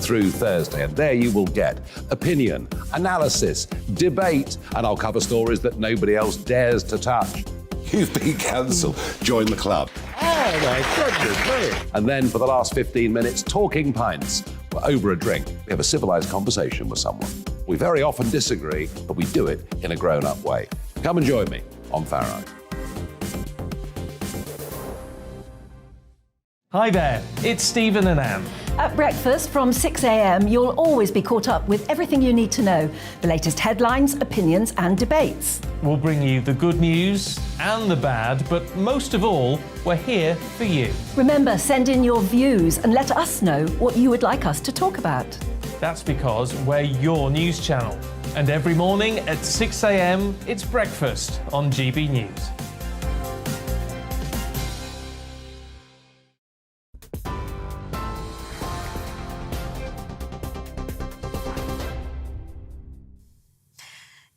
through Thursday, and there you will get opinion, analysis, debate, and I'll cover stories that nobody else dares to touch. You've been cancelled. Join the club. Oh, my goodness. And then for the last 15 minutes, talking pints. Over a drink, we have a civilised conversation with someone. We very often disagree, but we do it in a grown-up way. Come and join me on Farrow. Hi there, it's Stephen and Anne. At breakfast from 6 a.m, you'll always be caught up with everything you need to know, the latest headlines, opinions and debates. We'll bring you the good news and the bad, but most of all, we're here for you. Remember, send in your views and let us know what you would like us to talk about. That's because we're your news channel. And every morning at 6 a.m, it's breakfast on GB News.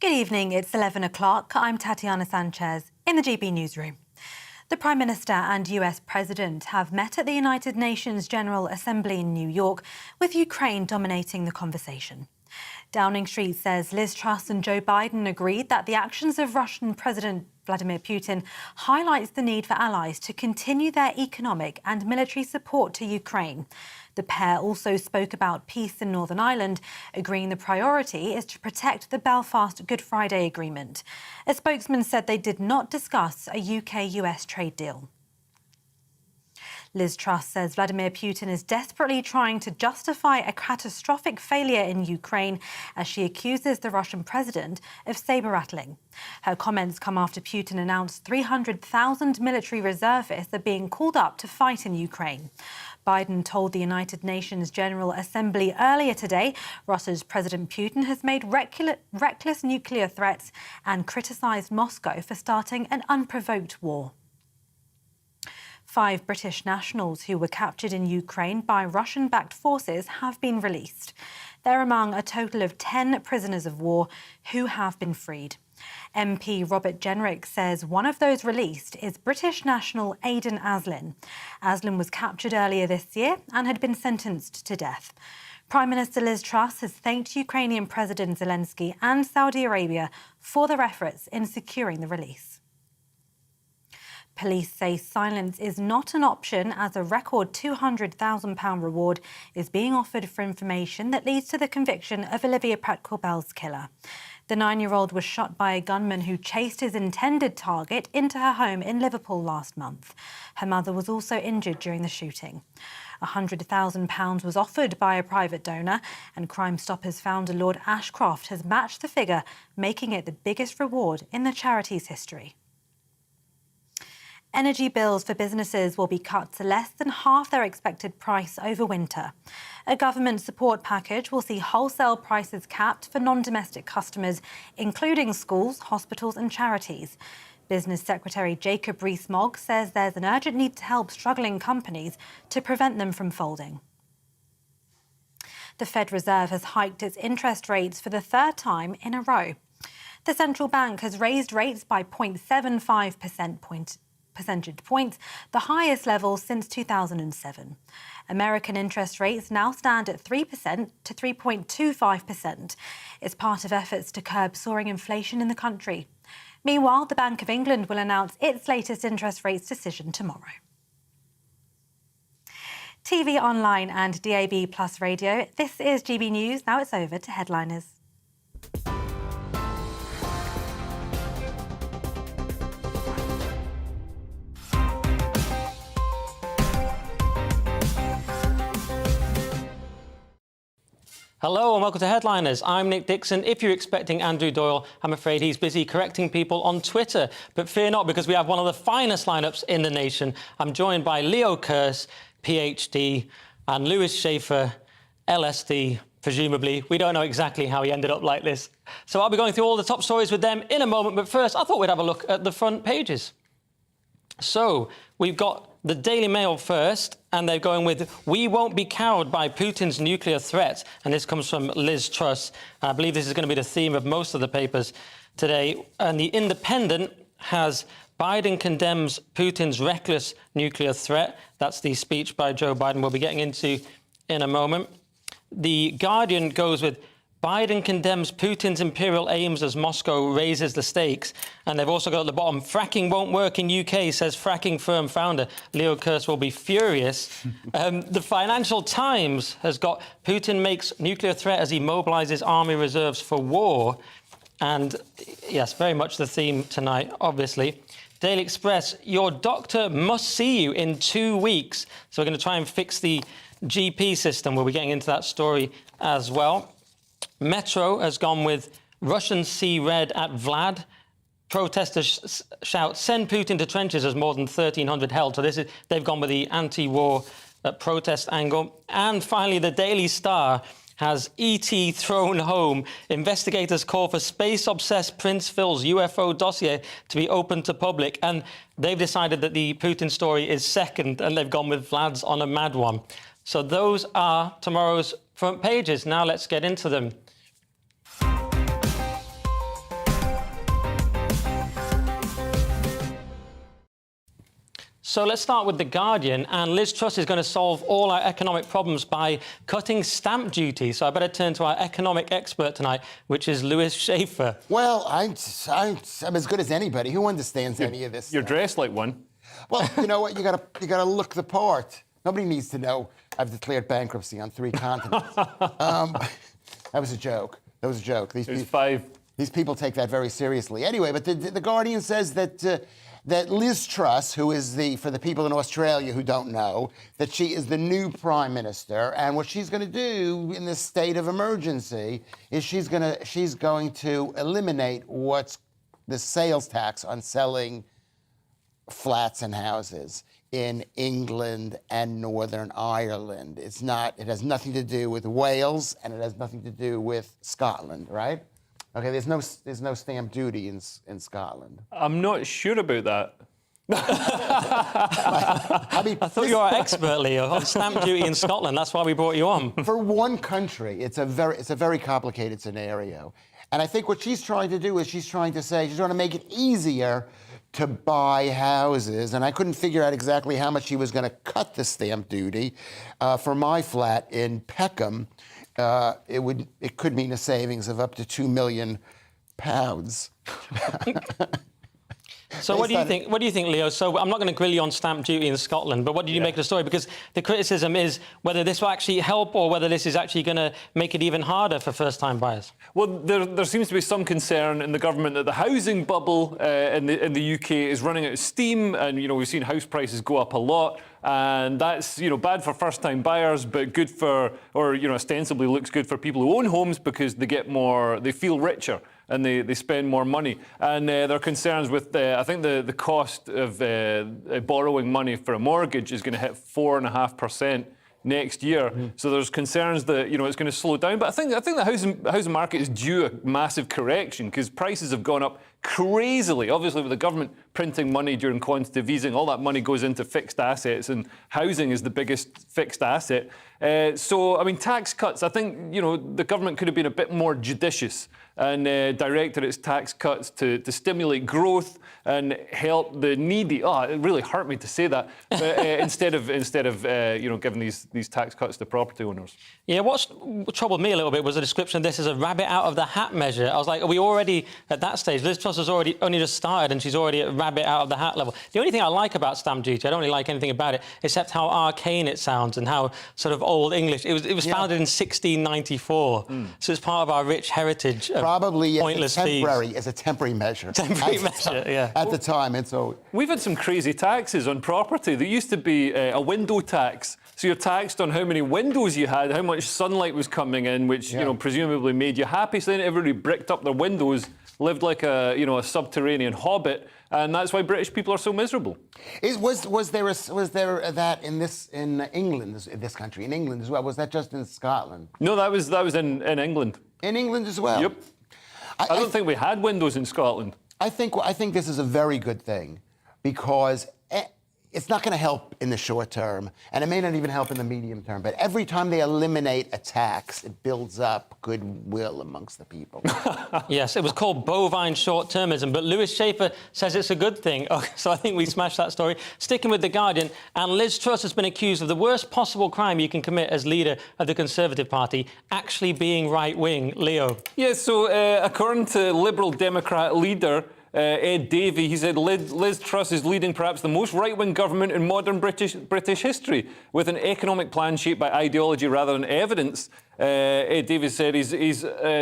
Good evening, it's 11 o'clock. I'm Tatiana Sanchez in the GB Newsroom. The Prime Minister and US President have met at the United Nations General Assembly in New York, with Ukraine dominating the conversation. Downing Street says Liz Truss and Joe Biden agreed that the actions of Russian President Vladimir Putin highlights the need for allies to continue their economic and military support to Ukraine. The pair also spoke about peace in Northern Ireland, agreeing the priority is to protect the Belfast Good Friday Agreement. A spokesman said they did not discuss a UK-US trade deal. Liz Truss says Vladimir Putin is desperately trying to justify a catastrophic failure in Ukraine as she accuses the Russian president of saber-rattling. Her comments come after Putin announced 300,000 military reservists are being called up to fight in Ukraine. Biden told the United Nations General Assembly earlier today Russia's President Putin has made reckless nuclear threats and criticised Moscow for starting an unprovoked war. 5 British nationals who were captured in Ukraine by Russian-backed forces have been released. They're among a total of 10 prisoners of war who have been freed. MP Robert Jenrick says one of those released is British national Aidan Aslin. Aslin was captured earlier this year and had been sentenced to death. Prime Minister Liz Truss has thanked Ukrainian President Zelensky and Saudi Arabia for their efforts in securing the release. Police say silence is not an option as a record £200,000 reward is being offered for information that leads to the conviction of Olivia Pratt-Corbell's killer. The 9-year-old was shot by a gunman who chased his intended target into her home in Liverpool last month. Her mother was also injured during the shooting. £100,000 was offered by a private donor, and Crime Stoppers founder Lord Ashcroft has matched the figure, making it the biggest reward in the charity's history. Energy bills for businesses will be cut to less than half their expected price over winter. A government support package will see wholesale prices capped for non-domestic customers, including schools, hospitals and charities. Business Secretary Jacob Rees-Mogg says there's an urgent need to help struggling companies to prevent them from folding. The Fed Reserve has hiked its interest rates for the 3rd time in a row. The central bank has raised rates by 0.75 percentage points, the highest level since 2007. American interest rates now stand at 3% to 3.25%. It's part of efforts to curb soaring inflation in the country. Meanwhile, the Bank of England will announce its latest interest rates decision tomorrow. TV, online and DAB+ radio, this is GB News. Now it's over to headliners. Hello and welcome to Headliners. I'm Nick Dixon. If you're expecting Andrew Doyle, I'm afraid he's busy correcting people on Twitter. But fear not, because we have one of the finest lineups in the nation. I'm joined by Leo Kearse, PhD, and Lewis Schaefer, LSD, presumably. We don't know exactly how he ended up like this. So I'll be going through all the top stories with them in a moment. But first, I thought we'd have a look at the front pages. So we've got the Daily Mail first, and they're going with, "We won't be cowed by Putin's nuclear threat." And this comes from Liz Truss. I believe this is going to be the theme of most of the papers today. And the Independent has, "Biden condemns Putin's reckless nuclear threat." That's the speech by Joe Biden we'll be getting into in a moment. The Guardian goes with Biden condemns Putin's imperial aims as Moscow raises the stakes. And they've also got at the bottom, fracking won't work in UK, says fracking firm founder. Leo Kearse will be furious. The Financial Times has got Putin makes nuclear threat as he mobilises army reserves for war. And yes, very much the theme tonight, obviously. Daily Express, your doctor must see you in 2 weeks. So we're going to try and fix the GP system. We'll be getting into that story as well. Metro has gone with Russians see red at Vlad. Protesters shout, send Putin to trenches as more than 1,300 held. So they've gone with the anti-war protest angle. And finally, the Daily Star has ET thrown home. Investigators call for space-obsessed Prince Phil's UFO dossier to be open to public. And they've decided that the Putin story is second, and they've gone with Vlad's on a mad one. So those are tomorrow's front pages. Now let's get into them. So let's start with The Guardian, and Liz Truss is going to solve all our economic problems by cutting stamp duty. So I better turn to our economic expert tonight, which is Lewis Schaefer. Well, I'm as good as anybody. Who understands any of this You're stuff? dressed like one. Well, you know what? You gotta look the part. Nobody needs to know I've declared bankruptcy on 3 continents. That was a joke. That was a joke. There's 5. These people take that very seriously. Anyway, but the Guardian says that that Liz Truss, who is for the people in Australia who don't know, that she is the new Prime Minister, and what she's going to do in this state of emergency is she's going to eliminate what's the sales tax on selling flats and houses in England and Northern Ireland. It has nothing to do with Wales, and it has nothing to do with Scotland, right? Okay, there's no stamp duty in Scotland. I'm not sure about that. I mean, I thought you were our expert, Leo, on stamp duty in Scotland. That's why we brought you on. For one country, it's a very complicated scenario. And I think what she's trying to do is she's trying to make it easier to buy houses. And I couldn't figure out exactly how much she was going to cut the stamp duty. For my flat in Peckham, it could mean a savings of up to £2 million. So what do you think? What do you think, Leo? So I'm not going to grill you on stamp duty in Scotland, but what did you make of the story? Because the criticism is whether this will actually help or whether this is actually going to make it even harder for first-time buyers. Well, there seems to be some concern in the government that the housing bubble in the UK is running out of steam, and we've seen house prices go up a lot. And that's bad for first-time buyers, but good for, or ostensibly looks good for people who own homes because they feel richer and they spend more money. And there are concerns with I think the cost of borrowing money for a mortgage is going to hit 4.5% next year. So there's concerns that it's going to slow down. But I think the housing market is due a massive correction because prices have gone up crazily. Obviously, with the government printing money during quantitative easing, all that money goes into fixed assets, and housing is the biggest fixed asset. So, I mean, tax cuts, I think, the government could have been a bit more judicious and directed its tax cuts to stimulate growth and help the needy. Oh, it really hurt me to say that. But, instead of giving these tax cuts to property owners. Yeah, what troubled me a little bit was the description of this as a rabbit out of the hat measure. I was like, are we already at that stage? Liz Truss has only just started and she's already at rabbit out of the hat level. The only thing I like about stamp duty, I don't really like anything about it, except how arcane it sounds and how sort of old English. It was founded in 1694, so it's part of our rich heritage of probably pointless fees. As a temporary measure. Temporary measure, yeah. At the time, and so... We've had some crazy taxes on property. There used to be a window tax. So you're taxed on how many windows you had, how much sunlight was coming in, which presumably made you happy. So then everybody bricked up their windows, lived like a subterranean hobbit, and that's why British people are so miserable. Was there that in England, this country, in England as well? Was that just in Scotland? No, that was in England. In England as well. Yep. I don't think we had windows in Scotland. I think this is a very good thing because it's not going to help in the short term, and it may not even help in the medium term, but every time they eliminate a tax, it builds up goodwill amongst the people. Yes, it was called bovine short-termism, but Lewis Schaefer says it's a good thing. Oh, so I think we smashed that story. Sticking with The Guardian, and Liz Truss has been accused of the worst possible crime you can commit as leader of the Conservative Party, actually being right-wing. Leo. Yeah, so according to Liberal Democrat leader Ed Davey, he said Liz Truss is leading perhaps the most right-wing government in modern British history, with an economic plan shaped by ideology rather than evidence. Ed Davey said he's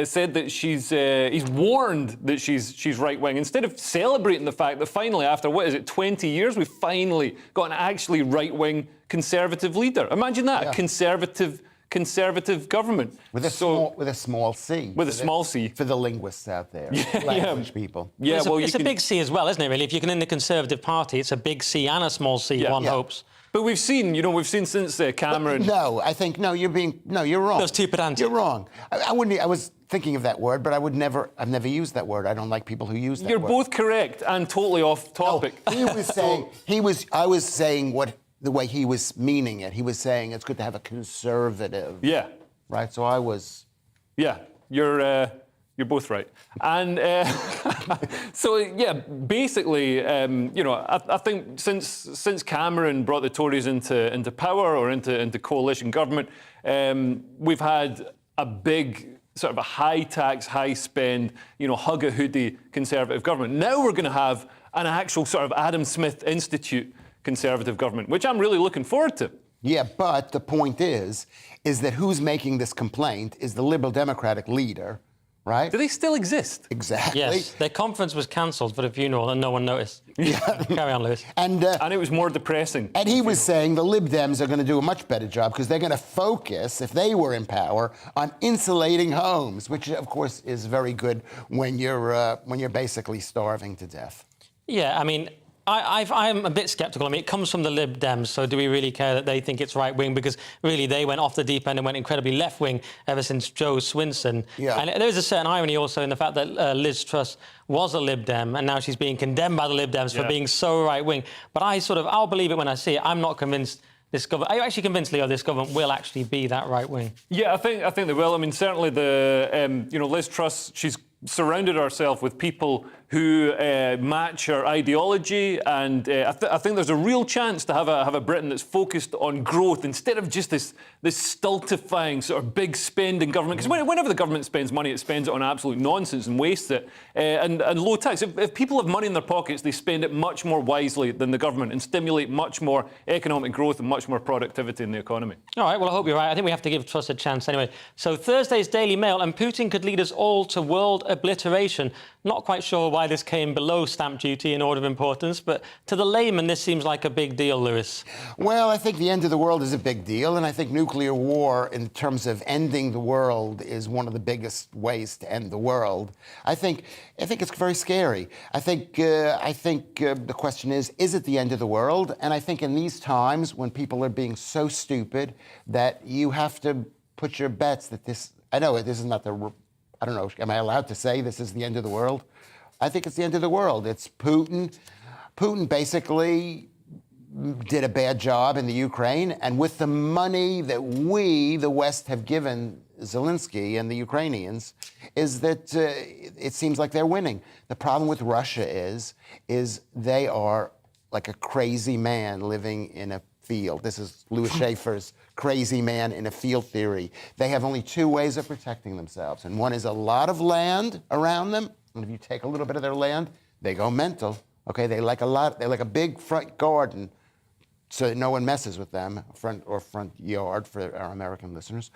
said that he's warned that she's right-wing. Instead of celebrating the fact that finally, after 20 years, we've finally got an actually right-wing Conservative leader. Imagine that, yeah. a Conservative government. With a small c. With a small c. For the linguists out there, language people. Yeah, It's a big C as well, isn't it, really? If you can in the Conservative Party, it's a big C and a small c, one hopes. But we've seen since Cameron... You're wrong. Those two pedantic. You're wrong. I was thinking of that word, but I've never used that word. I don't like people who use that You're word. both correct and totally off topic. No, he was saying, I was saying the way he was meaning it. He was saying it's good to have a conservative. Yeah. Right, so I was... Yeah, you're both right. And so, yeah, basically, I think since Cameron brought the Tories into power or into coalition government, we've had a big sort of a high tax, high spend, hug-a-hoodie Conservative government. Now we're going to have an actual sort of Adam Smith Institute Conservative government, which I'm really looking forward to. Yeah, but the point is that who's making this complaint is the Liberal Democratic leader, right? Do they still exist? Exactly. Yes, their conference was cancelled for the funeral and no one noticed. Yeah. Carry on, Lewis. And it was more depressing. And he was saying the Lib Dems are going to do a much better job because they're going to focus, if they were in power, on insulating homes, which, of course, is very good when you're basically starving to death. Yeah, I mean... I'm a bit sceptical. I mean, it comes from the Lib Dems, so do we really care that they think it's right-wing? Because really, they went off the deep end and went incredibly left-wing ever since Joe Swinson. Yeah. And there is a certain irony also in the fact that Liz Truss was a Lib Dem, and now she's being condemned by the Lib Dems for being so right-wing. But I'll believe it when I see it. I'm not convinced this government... Are you actually convinced, Leo, this government will actually be that right-wing? Yeah, I think they will. I mean, certainly Liz Truss, she's surrounded herself with people who match her ideology, and I think there's a real chance to have a Britain that's focused on growth instead of just this stultifying sort of big spending government. Because whenever the government spends money, it spends it on absolute nonsense and wastes it, and low tax. If people have money in their pockets, they spend it much more wisely than the government and stimulate much more economic growth and much more productivity in the economy. All right, well, I hope you're right. I think we have to give Truss a chance anyway. So Thursday's Daily Mail, and Putin could lead us all to world obliteration. Not quite sure why this came below stamp duty in order of importance, but to the layman, this seems like a big deal, Lewis. Well, I think the end of the world is a big deal, and I think nuclear war, in terms of ending the world, is one of the biggest ways to end the world. I think it's very scary. I think the question is it the end of the world? And I think in these times, when people are being so stupid, that you have to put your bets that this... I know this is not the... I don't know, am I allowed to say this is the end of the world? I think it's the end of the world. It's Putin. Putin basically did a bad job in the Ukraine, and with the money that we, the West, have given Zelensky and the Ukrainians, is that it seems like they're winning. The problem with Russia is they are like a crazy man living in a field. This is Lewis Schaefer's crazy man in a field theory. They have only two ways of protecting themselves, and one is a lot of land around them, and if you take a little bit of their land, they go mental. Okay, they like a big front garden so that no one messes with them, front yard for our American listeners.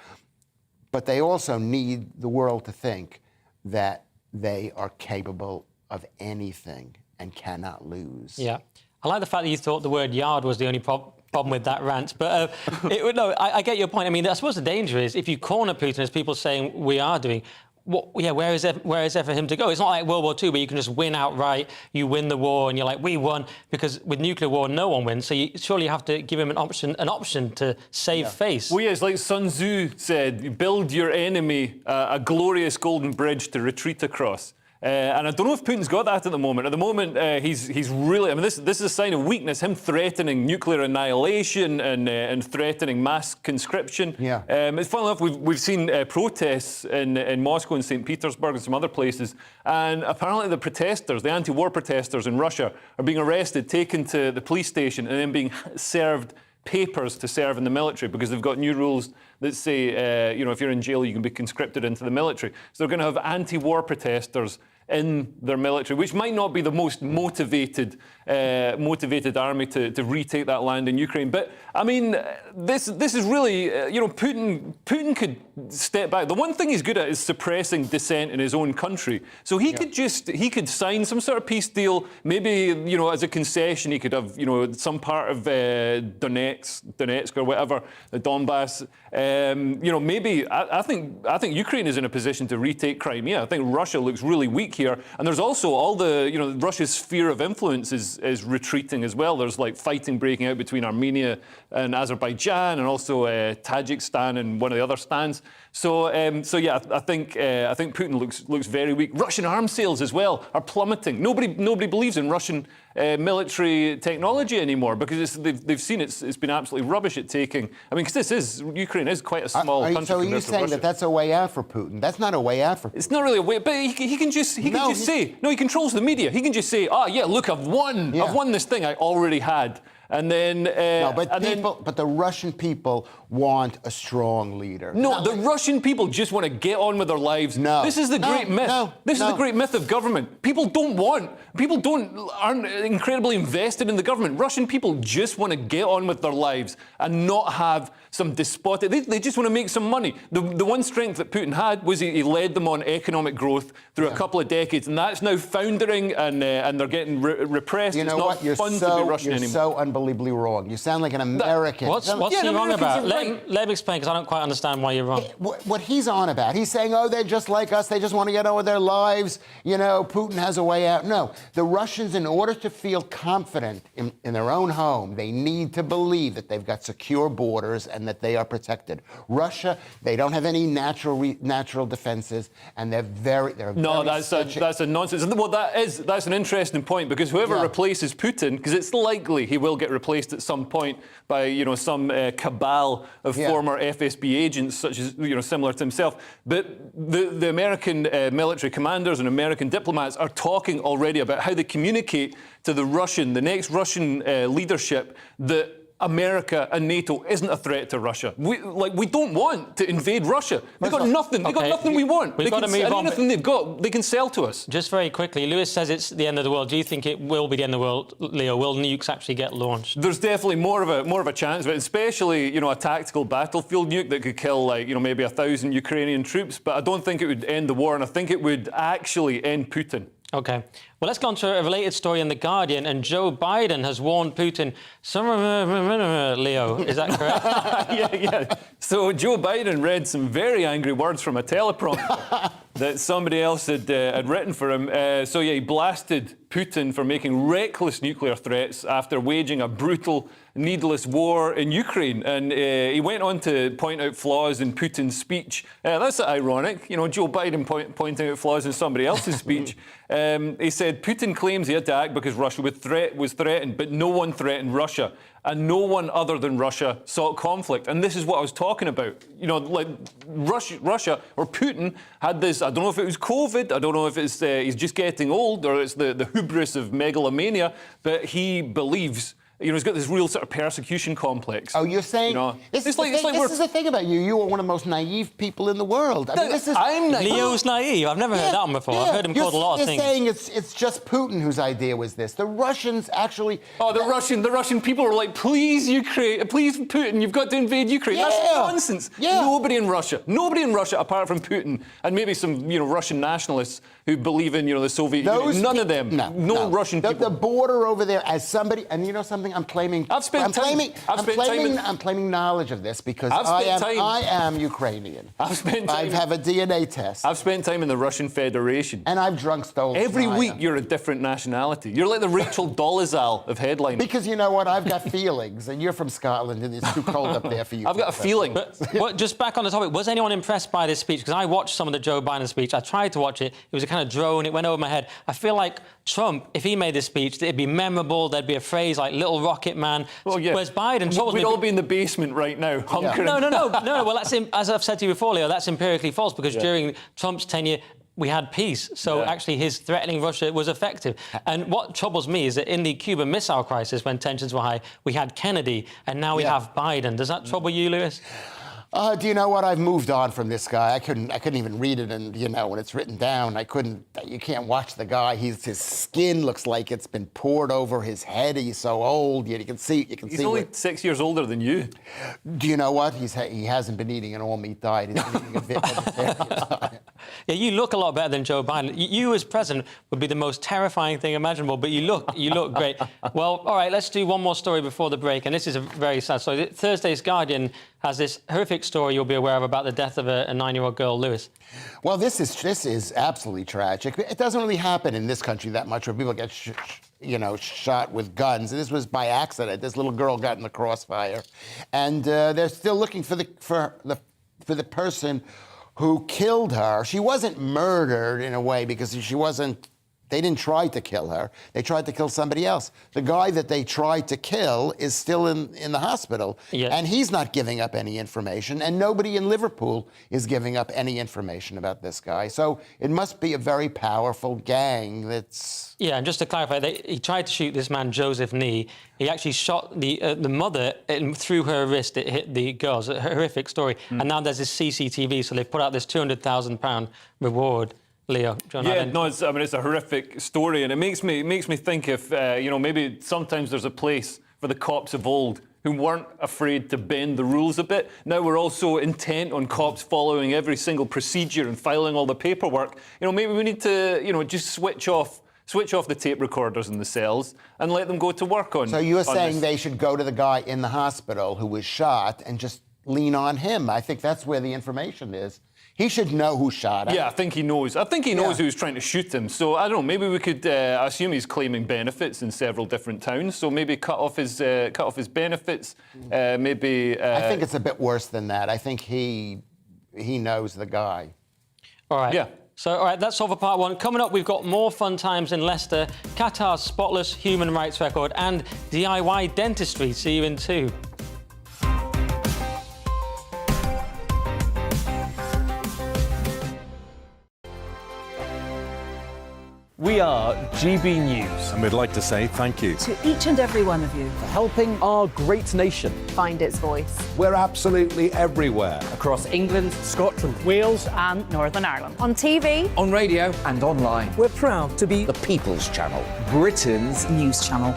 But they also need the world to think that they are capable of anything and cannot lose. Yeah. I like the fact that you thought the word yard was the only problem with that rant. But I get your point. I mean, I suppose the danger is if you corner Putin, as people saying we are doing, where is there for him to go? It's not like World War II where you can just win outright, you win the war and you're like, we won, because with nuclear war, no one wins. So you surely have to give him an option to save face. Well, yeah, it's like Sun Tzu said, build your enemy a glorious golden bridge to retreat across. And I don't know if Putin's got that at the moment. At the moment, he's really... I mean, this is a sign of weakness, him threatening nuclear annihilation and threatening mass conscription. Yeah. It's funny enough, we've seen protests in Moscow and St. Petersburg and some other places, and apparently the protesters, the anti-war protesters in Russia, are being arrested, taken to the police station, and then being served papers to serve in the military, because they've got new rules that say, if you're in jail, you can be conscripted into the military. So they're going to have anti-war protesters in their military, which might not be the most motivated army to retake that land in Ukraine. But I mean, this is really, Putin could step back. The one thing he's good at is suppressing dissent in his own country. So he could sign some sort of peace deal. Maybe as a concession, he could have some part of Donetsk or whatever, the Donbass. Maybe I think Ukraine is in a position to retake Crimea. I think Russia looks really weak here, and there's also all the Russia's sphere of influence is retreating as well. There's like fighting breaking out between Armenia and Azerbaijan, and also Tajikistan and one of the other stands. So yeah, I think Putin looks very weak. Russian arms sales as well are plummeting. Nobody believes in Russian military technology anymore, because they've seen it's been absolutely rubbish at taking. I mean, because Ukraine is quite a small country. So are you saying that that's a way out for Putin? That's not a way out for Putin. It's not really a way, but he can just say, he controls the media. He can just say, yeah, look, I've won this thing I already had. And then... but the Russian people want a strong leader. No, the Russian people just want to get on with their lives. No. This is the great myth. This is the great myth of government. People aren't incredibly invested in the government. Russian people just want to get on with their lives and not have some despotic... They just want to make some money. The one strength that Putin had was he led them on economic growth through a couple of decades, and that's now foundering, and they're getting repressed. You know what? You're so unbelievably wrong. You sound like an American. What's he wrong about? Let me explain, because I don't quite understand why you're wrong. What he's on about, he's saying, they're just like us, they just want to get on with their lives, Putin has a way out. No, the Russians, in order to feel confident in their own home, they need to believe that they've got secure borders and that they are protected. Russia, they don't have any natural defenses, and they're very that's a nonsense. Well, that's an interesting point, because whoever replaces Putin, because it's likely he will get replaced at some point by some cabal of former FSB agents, such as similar to himself. But the American military commanders and American diplomats are talking already about how they communicate to the next Russian leadership, that America and NATO isn't a threat to Russia. We don't want to invade Russia. They've got nothing. They've got nothing we want. Anything they've got, they can sell to us. Just very quickly, Lewis says it's the end of the world. Do you think it will be the end of the world, Leo? Will nukes actually get launched? There's definitely more of a chance of it, especially a tactical battlefield nuke that could kill maybe 1,000 Ukrainian troops. But I don't think it would end the war, and I think it would actually end Putin. OK. Well, let's go on to a related story in The Guardian. And Joe Biden has warned Putin... Leo, is that correct? Yeah. So Joe Biden read some very angry words from a teleprompter that somebody else had written for him. He blasted Putin for making reckless nuclear threats after waging a brutal, needless war in Ukraine. And he went on to point out flaws in Putin's speech. That's ironic, Joe Biden pointing out flaws in somebody else's speech. He said, Putin claims he had to act because Russia was threatened, but no one threatened Russia. And no one other than Russia sought conflict. And this is what I was talking about. Russia or Putin had this, I don't know if it was COVID, I don't know if it's he's just getting old, or it's the hubris of megalomania, but he believes... he's got this real sort of persecution complex. Oh, you're saying... This is the thing about you. You are one of the most naive people in the world. I'm naive. Leo's naive. I've never heard that one before. I've heard him called a lot of things. You're saying it's just Putin whose idea was this. The Russians actually... The Russian people are like, please, Ukraine, please, Putin, you've got to invade Ukraine. Yeah. That's nonsense. Yeah. Nobody in Russia, apart from Putin, and maybe some, Russian nationalists who believe in, the Soviet Union. None of them. No Russian people. The border over there, as somebody... And you know something claiming knowledge of this because I am Ukrainian. I have a DNA test. I've spent time in the Russian Federation. And I've drunk Stolen Every week you're a different nationality. You're like the Rachel Dolezal of headline. Because you know what? I've got feelings, and you're from Scotland, and it's too cold up there for you. I've got a feeling. But just back on the topic, was anyone impressed by this speech? Because I watched some of the Joe Biden speech. I tried to watch it. It was a kind of drone. It went over my head. I feel like Trump, if he made this speech, it'd be memorable. There'd be a phrase like "Little Rocket Man." Well, yeah. Whereas Biden, we'd all be in the basement right now. Hunkering. No. Well, that's as I've said to you before, Leo. That's empirically false because during Trump's tenure, we had peace. So actually his threatening Russia was effective. And what troubles me is that in the Cuban Missile Crisis, when tensions were high, we had Kennedy, and now we have Biden. Does that trouble you, Lewis? Do you know what? I've moved on from this guy. I couldn't even read it, and when it's written down, you can't watch the guy. His skin looks like it's been poured over his head. He's so old. You can see. He's only 6 years older than you. Do you know what? He hasn't been eating an all-meat diet. He's been eating a vegetarian diet. Yeah, you look a lot better than Joe Biden. You as president would be the most terrifying thing imaginable, but you look great. Well, all right, let's do one more story before the break, and this is a very sad story. Thursday's Guardian has this horrific story you'll be aware of about the death of a 9-year-old girl, Lewis. Well, this is absolutely tragic. It doesn't really happen in this country that much where people get shot with guns. This was by accident. This little girl got in the crossfire, and they're still looking for the person who killed her. She wasn't murdered in a way because they didn't try to kill her. They tried to kill somebody else. The guy that they tried to kill is still in the hospital, and he's not giving up any information, and nobody in Liverpool is giving up any information about this guy. So it must be a very powerful gang that's... Yeah, and just to clarify, he tried to shoot this man, Joseph Nee. He actually shot the mother through her wrist. It hit the girls. A horrific story. And now there's this CCTV, so they've put out this £200,000 reward. Leo, it's a horrific story, and it makes me think if maybe sometimes there's a place for the cops of old who weren't afraid to bend the rules a bit. Now we're also intent on cops following every single procedure and filing all the paperwork. Maybe we need to just switch off the tape recorders in the cells and let them go to work on. So you're saying they should go to the guy in the hospital who was shot and just lean on him? I think that's where the information is. He should know who shot him. Yeah, I think he knows. I think he knows who's trying to shoot him. So, I don't know, maybe we could assume he's claiming benefits in several different towns. So maybe cut off his benefits, maybe... I think it's a bit worse than that. I think he knows the guy. All right. Yeah. So, all right, that's all for part one. Coming up, we've got more fun times in Leicester, Qatar's spotless human rights record, and DIY dentistry. See you in 2. We are GB News. And we'd like to say thank you To each and every one of you. For helping our great nation find its voice. We're absolutely everywhere. across England, Scotland, Wales, And Northern Ireland. On TV. on radio and online. We're proud to be The People's Channel. Britain's News channel.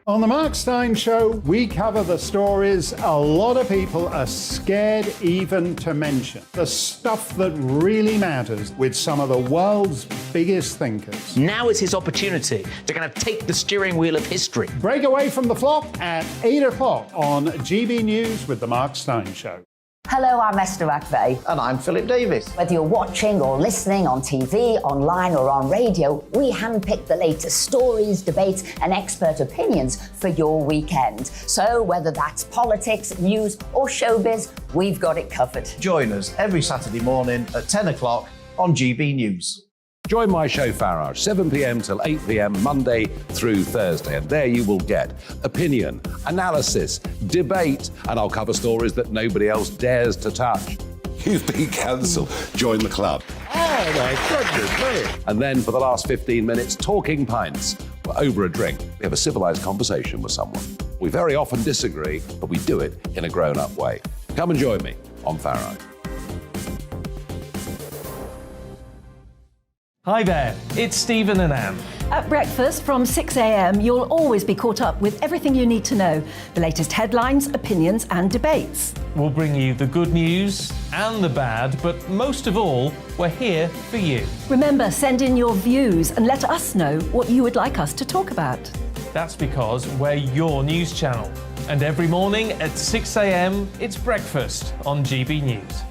On the Mark Steyn Show, we cover the stories a lot of people are scared even to mention. The stuff that really matters with some of the world's biggest thinkers. Now is his opportunity to kind of take the steering wheel of history. Break away from the flop at 8 o'clock on GB News with the Mark Steyn Show. Hello, I'm Esther McVeigh. And I'm Philip Davis. Whether you're watching or listening on TV, online or on radio, we handpick the latest stories, debates and expert opinions for your weekend. So whether that's politics, news or showbiz, we've got it covered. Join us every Saturday morning at 10 o'clock on GB News. Join my show Farage, 7 p.m. till 8 p.m. Monday through Thursday, and there you will get opinion, analysis, debate, and I'll cover stories that nobody else dares to touch. You've been cancelled. Join the club. Oh, my goodness me. And then for the last 15 minutes, talking pints. We're over a drink. We have a civilised conversation with someone. We very often disagree, but we do it in a grown-up way. Come and join me on Farage. Hi there, it's Stephen and Anne. At breakfast from 6 a.m, you'll always be caught up with everything you need to know, the latest headlines, opinions and debates. We'll bring you the good news and the bad, but most of all, we're here for you. Remember, send in your views and let us know what you would like us to talk about. That's because we're your news channel. And every morning at 6 a.m, it's breakfast on GB News.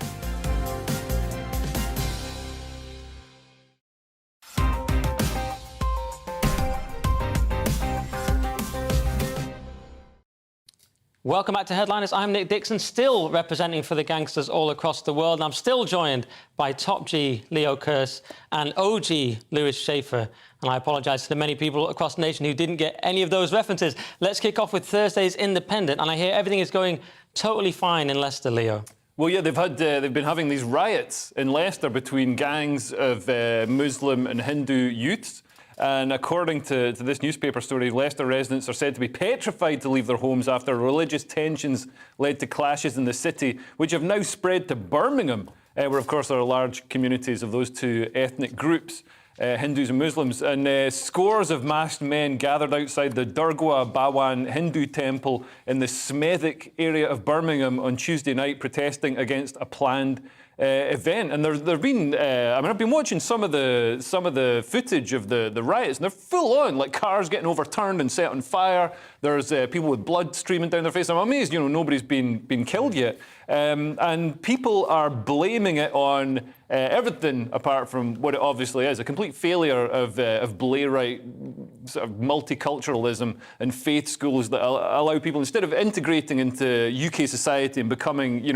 Welcome back to Headliners. I'm Nick Dixon, still representing for the gangsters all across the world. And I'm still joined by Top G Leo Kearse and OG Lewis Schaefer. And I apologise to the many people across the nation who didn't get any of those references. Let's kick off with Thursday's Independent. And I hear everything is going totally fine in Leicester, Leo. Well, yeah, they've been having these riots in Leicester between gangs of Muslim and Hindu youths. And according to this newspaper story, Leicester residents are said to be petrified to leave their homes after religious tensions led to clashes in the city, which have now spread to Birmingham, where, of course, there are large communities of those two ethnic groups, Hindus and Muslims. And scores of masked men gathered outside the Durgwa Bhawan Hindu temple in the Smethwick area of Birmingham on Tuesday night, protesting against a planned event. And there've been, I've been watching some of the footage of the riots, and they're full on, like cars getting overturned and set on fire. There's people with blood streaming down their face. I'm amazed, nobody's been killed yet. And people are blaming it on everything apart from what it obviously is, a complete failure of Blairite sort of multiculturalism and faith schools that allow people, instead of integrating into UK society and becoming,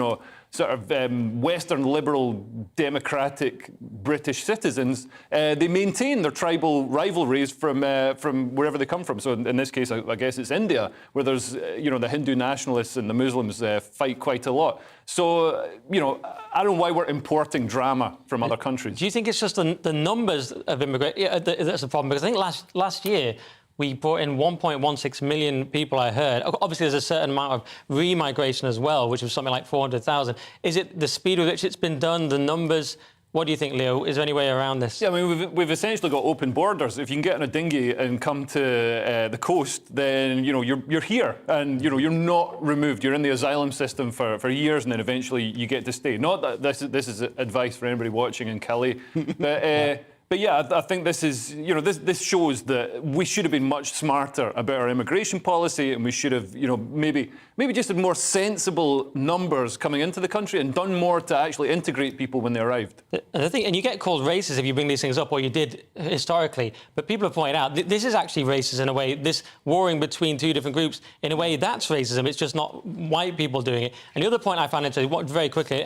sort of Western liberal democratic British citizens, they maintain their tribal rivalries from wherever they come from. So in this case, I guess it's India, where there's the Hindu nationalists and the Muslims fight quite a lot. So I don't know why we're importing drama from other countries. Do you think it's just the numbers of immigrants that's the problem? Because I think last year we brought in 1.16 million people, I heard. Obviously, there's a certain amount of re-migration as well, which was something like 400,000. Is it the speed with which it's been done, the numbers? What do you think, Leo? Is there any way around this? Yeah, I mean, we've essentially got open borders. If you can get in a dinghy and come to the coast, then, you're here and, you're not removed. You're in the asylum system for years, and then eventually you get to stay. Not that this is advice for anybody watching in Calais, but... But yeah, I think this is, this shows that we should have been much smarter about our immigration policy, and we should have, maybe just had more sensible numbers coming into the country and done more to actually integrate people when they arrived. And you get called racist if you bring these things up, or you did historically. But people have pointed out this is actually racist in a way. This warring between two different groups, in a way, that's racism. It's just not white people doing it. And the other point I found interesting, very quickly,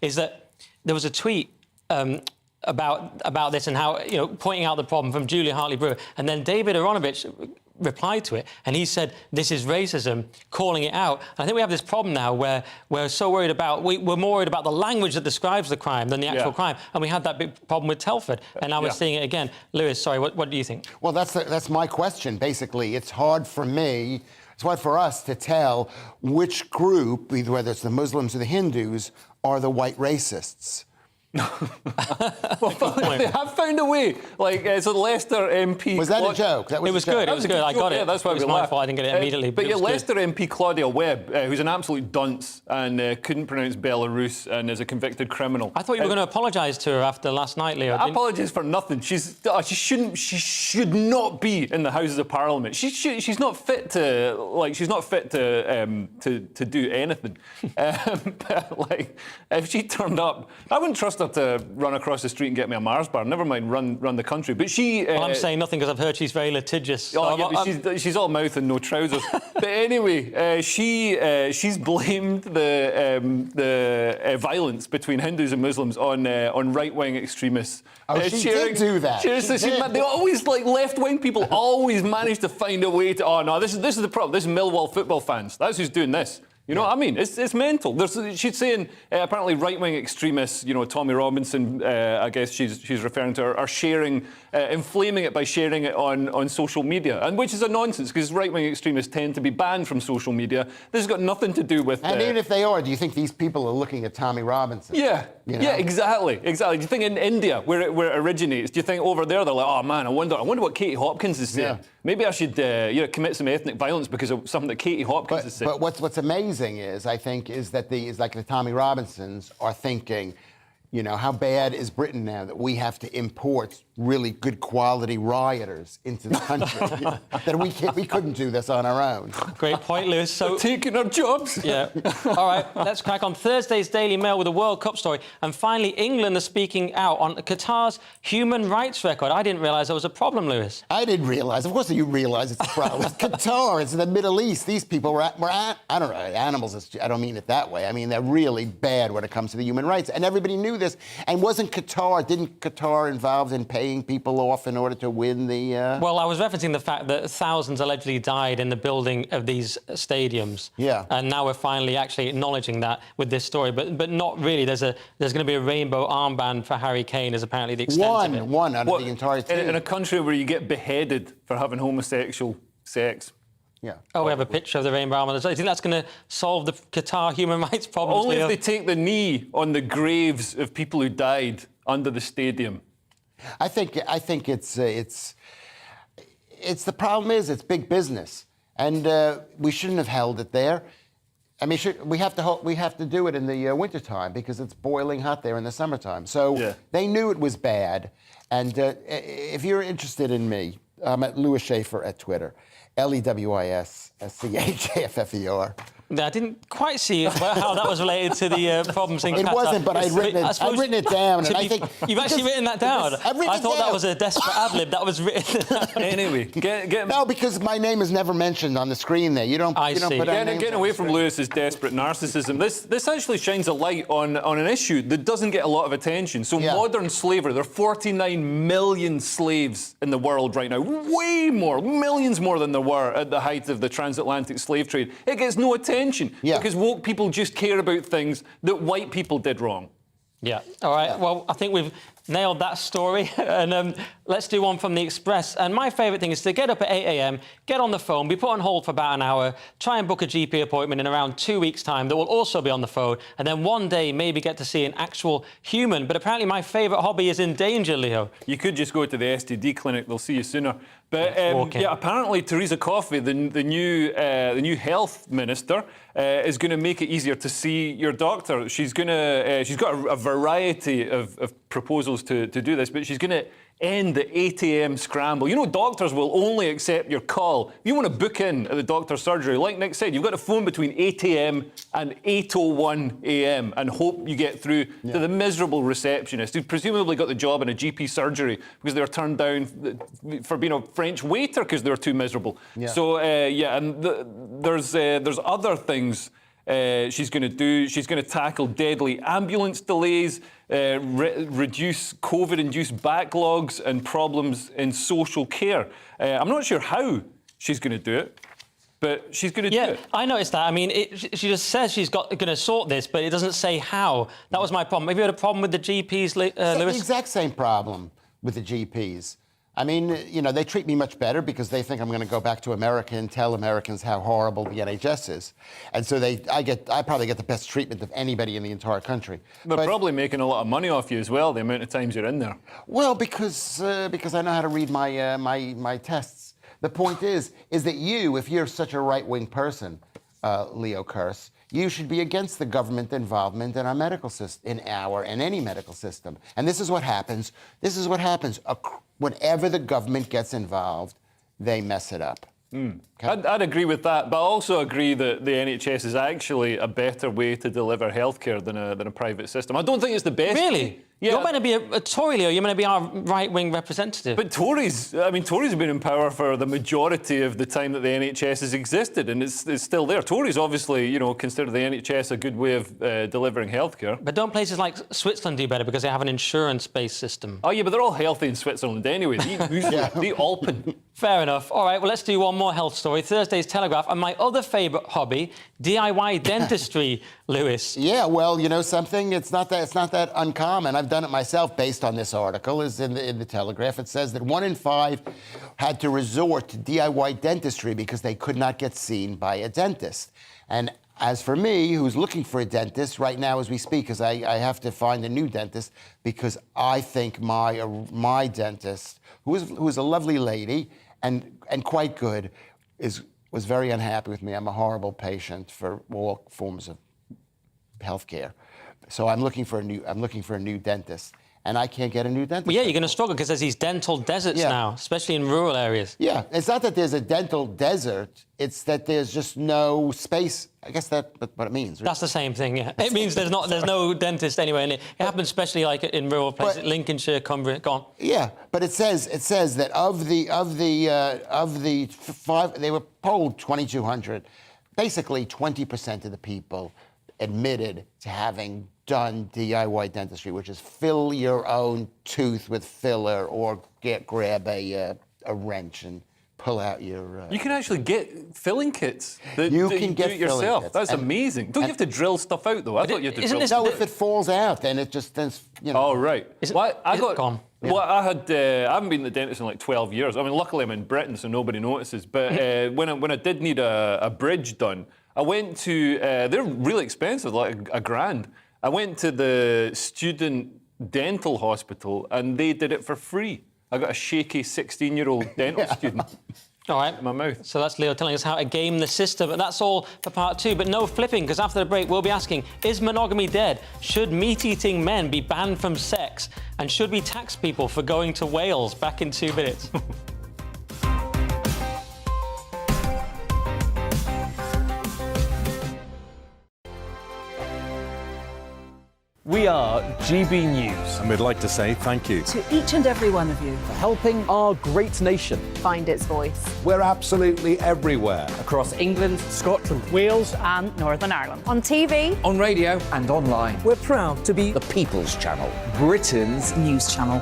is that there was a tweet. About this and how, pointing out the problem from Julia Hartley-Brewer. And then David Aronovich replied to it, and he said, this is racism, calling it out. And I think we have this problem now where we're so worried about, we're more worried about the language that describes the crime than the actual crime. And we had that big problem with Telford, and now we're seeing it again. Lewis, sorry, what do you think? Well, that's my question, basically. It's hard for us to tell which group, either whether it's the Muslims or the Hindus, are the white racists. Well, they have found a way. So the Leicester MP... Was that a joke? It was good. It was good. I got it. Yeah, that's why it was my fault. I didn't get it immediately. But Leicester MP Claudia Webb, who's an absolute dunce and couldn't pronounce Belarus and is a convicted criminal. I thought you were going to apologise to her after last night, Leo. I apologise for nothing. She should not be in the Houses of Parliament. She's not fit to to do anything. But if she turned up, I wouldn't trust her to run across the street and get me a Mars bar. Never mind run the country. But she... Well, I'm saying nothing because I've heard she's very litigious. She's all mouth and no trousers. But anyway, she's blamed the violence between Hindus and Muslims on right-wing extremists. Oh, she did do that. They always, left-wing people always manage to find a way to... Oh, no, this is the problem. This is Millwall football fans. That's who's doing this. You know what I mean? It's mental. She's saying apparently right-wing extremists, Tommy Robinson, I guess she's referring to, are sharing, inflaming it by sharing it on social media, and which is a nonsense because right-wing extremists tend to be banned from social media. This has got nothing to do with... And even if they are, do you think these people are looking at Tommy Robinson? Yeah. Yeah, exactly. Do you think in India, where it originates, do you think over there they're like, oh man, I wonder what Katie Hopkins is saying? Yeah. Maybe I should commit some ethnic violence because of something that Katie Hopkins is saying. But what's amazing is that the Tommy Robinsons are thinking, how bad is Britain now that we have to import really good quality rioters into the country. That we couldn't do this on our own. Great point, Lewis. So taking our jobs. Yeah. All right, let's crack on. Thursday's Daily Mail with a World Cup story. And finally, England are speaking out on Qatar's human rights record. I didn't realise there was a problem, Lewis. I didn't realise. Of course you realise it's a problem. It's Qatar. It's in the Middle East. These people were I don't know, animals. I don't mean it that way. I mean, they're really bad when it comes to the human rights. And everybody knew this. And didn't Qatar involved in paying people off in order to win the... Well, I was referencing the fact that thousands allegedly died in the building of these stadiums. Yeah. And now we're finally actually acknowledging that with this story. But not really. There's going to be a rainbow armband for Harry Kane is apparently the extent of it. One out of the entire team. In a country where you get beheaded for having homosexual sex. Yeah. Oh, we have a picture of the rainbow armband. Do you think that's going to solve the Qatar human rights problems? Only Leo? if they take the knee on the graves of people who died under the stadium. I think it's the problem is it's big business, and we shouldn't have held it there. I mean, we have to do it in the wintertime because it's boiling hot there in the summertime. So they knew it was bad. And if you're interested in me, I'm at Lewis Schaefer at Twitter, LewisSchaeffer. I didn't quite see how that was related to the problems in Qatar. It wasn't, but I'd written it down, and I think... You've actually written that down? I thought that was a desperate ad-lib. That was written... Anyway, No, because my name is never mentioned on the screen there. You don't put Getting away from Lewis's desperate narcissism, this actually shines a light on an issue that doesn't get a lot of attention. So modern slavery, there are 49 million slaves in the world right now. Way more, millions more than there were at the height of the transatlantic slave trade. It gets no attention because woke people just care about things that white people did wrong. Yeah. All right. Well, I think we've nailed that story. And let's do one from the Express. And my favourite thing is to get up at 8 a.m, get on the phone, be put on hold for about an hour, try and book a GP appointment in around 2 weeks' time that will also be on the phone, and then one day maybe get to see an actual human. But apparently my favourite hobby is in danger, Leo. You could just go to the STD clinic. They'll see you sooner. But apparently Theresa Coffey, the new health minister, is going to make it easier to see your doctor. She's got a variety of proposals to do this, but she's going to end the 8 a.m. scramble. You know, doctors will only accept your call. If you want to book in at the doctor's surgery, like Nick said, you've got to phone between 8 a.m. and 8:01 a.m. and hope you get through to the miserable receptionist who presumably got the job in a GP surgery because they were turned down for being a French waiter because they were too miserable. Yeah. So, and there's other things she's going to do. She's going to tackle deadly ambulance delays, reduce COVID-induced backlogs and problems in social care. I'm not sure how she's going to do it, but she's going to do it. Yeah, I noticed that. I mean, she just says she's going to sort this, but it doesn't say how. That was my problem. Have you had a problem with the GPs, Lewis? The exact same problem with the GPs. I mean, you know, they treat me much better because they think I'm going to go back to America and tell Americans how horrible the NHS is. And so I probably get the best treatment of anybody in the entire country. They're probably making a lot of money off you as well, the amount of times you're in there. Well, because I know how to read my tests. The point is that if you're such a right-wing person, Leo Kearse, you should be against the government involvement in our medical system, in any medical system. And this is what happens. Whenever the government gets involved, they mess it up. Okay? I'd agree with that, but I also agree that the NHS is actually a better way to deliver healthcare than a private system. I don't think it's the best. Really? Yeah. You're meant to be a Tory, Leo. You're meant to be our right-wing representative. But Tories have been in power for the majority of the time that the NHS has existed, and it's still there. Tories obviously, consider the NHS a good way of delivering healthcare. But don't places like Switzerland do better because they have an insurance-based system? Oh yeah, but they're all healthy in Switzerland anyway. They Alpen. Fair enough. All right, well, let's do one more health story. Thursday's Telegraph, and my other favourite hobby, DIY dentistry, Lewis. Yeah, well, you know something? It's not that uncommon. I've done it myself based on this article. Is in the Telegraph. It says that 1 in 5 had to resort to DIY dentistry because they could not get seen by a dentist. And as for me, who's looking for a dentist right now as we speak, because I have to find a new dentist because I think my dentist, who is a lovely lady and quite good, was very unhappy with me. I'm a horrible patient for all forms of healthcare. So I'm looking for a new dentist. and I can't get a new dentist. Well, yeah, you're going to struggle because there's these dental deserts now, especially in rural areas. Yeah, it's not that there's a dental desert, it's that there's just no space. I guess that's what it means. That's the same thing, yeah. It means there's no dentist anywhere, and it happens especially like in rural places, Lincolnshire, Cumbria, go on. Yeah, but it says that of the five, they were polled 2,200. Basically, 20% of the people admitted to having done DIY dentistry, which is fill your own tooth with filler or grab a wrench and pull out your... You can actually get filling kits. You can get do it yourself. kits. That's amazing. Don't you have to drill stuff out, though? I thought you had to drill No, if it falls out, then it just... Then, you know. Oh, right. I haven't been to the dentist in like 12 years. I mean, luckily I'm in Britain, so nobody notices. But when I did need a bridge done, I went to... they're really expensive, like $1,000. I went to the student dental hospital, and they did it for free. I got a shaky 16-year-old dental student. All right. In my mouth. So that's Leo telling us how to game the system. And that's all for part 2. But no flipping, because after the break, we'll be asking, is monogamy dead? Should meat-eating men be banned from sex? And should we tax people for going to Wales? Back in 2 minutes. We are GB News. And we'd like to say thank you To each and every one of you. for helping our great nation Find its voice. We're absolutely everywhere. across England, Scotland, Wales and Northern Ireland. On TV, on radio and online. We're proud to be The People's Channel. Britain's news channel.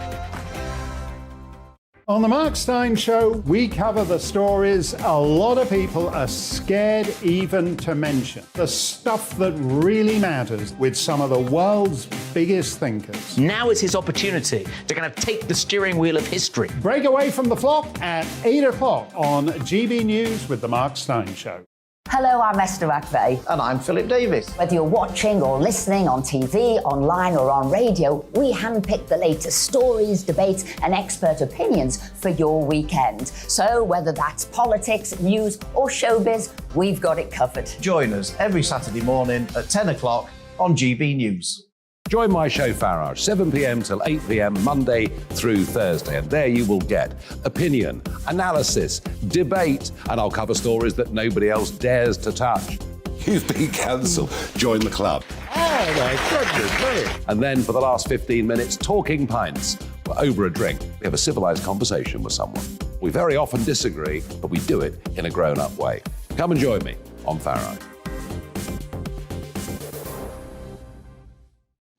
On the Mark Steyn Show, we cover the stories a lot of people are scared even to mention. The stuff that really matters with some of the world's biggest thinkers. Now is his opportunity to kind of take the steering wheel of history. Break away from the flop at 8 o'clock on GB News with the Mark Steyn Show. Hello, I'm Esther McVeigh. And I'm Philip Davis. Whether you're watching or listening on TV, online or on radio, we handpick the latest stories, debates and expert opinions for your weekend. So whether that's politics, news or showbiz, we've got it covered. Join us every Saturday morning at 10 o'clock on GB News. Join my show Farage, 7 p.m. till 8 p.m. Monday through Thursday. And there you will get opinion, analysis, debate, and I'll cover stories that nobody else dares to touch. You've been cancelled. Join the club. Oh, my goodness, brilliant. And then for the last 15 minutes, talking pints. We're over a drink. We have a civilised conversation with someone. We very often disagree, but we do it in a grown-up way. Come and join me on Farage.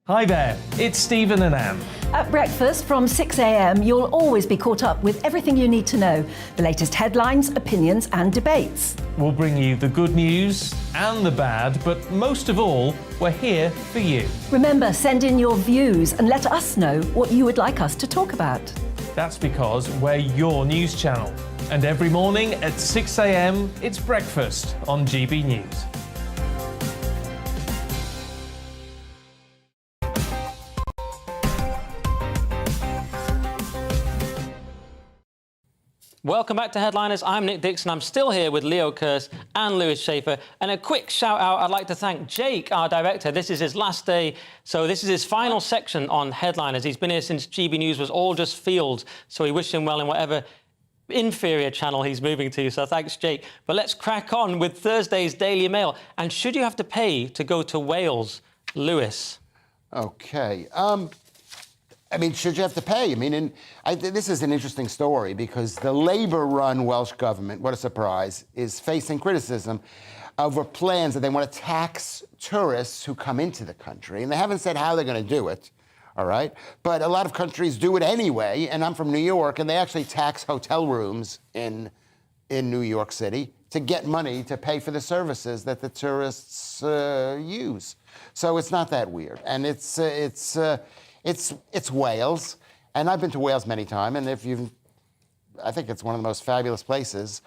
Hi there, it's Stephen and Anne. At breakfast from 6 a.m, you'll always be caught up with everything you need to know, the latest headlines, opinions and debates. We'll bring you the good news and the bad, but most of all, we're here for you. Remember, send in your views and let us know what you would like us to talk about. That's because we're your news channel. And every morning at 6 a.m, it's breakfast on GB News. Welcome back to Headliners. I'm Nick Dixon. I'm still here with Leo Kearse and Lewis Schaefer. And a quick shout out, I'd like to thank Jake, our director. This is his last day. So this is his final section on Headliners. He's been here since GB News was all just fields. So we wish him well in whatever inferior channel he's moving to. So thanks, Jake. But let's crack on with Thursday's Daily Mail. And should you have to pay to go to Wales, Lewis? Okay. I mean, should you have to pay? I mean, this is an interesting story because the Labour-run Welsh government, what a surprise, is facing criticism over plans that they want to tax tourists who come into the country. And they haven't said how they're going to do it, all right? But a lot of countries do it anyway. And I'm from New York, and they actually tax hotel rooms in New York City to get money to pay for the services that the tourists use. So it's not that weird. And it's Wales, and I've been to Wales many times, and I think it's one of the most fabulous places.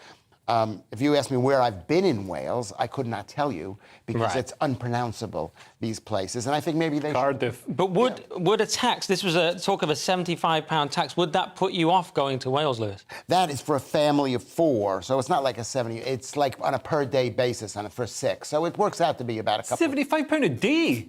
If you ask me where I've been in Wales, I could not tell you because it's unpronounceable, these places. And I think maybe they Cardiff. But would a tax, this was a talk of a £75 tax, would that put you off going to Wales, Lewis? That is for a family of 4, so it's not like a 70, it's like on a per day basis for 6. So it works out to be about a couple. £75 a day?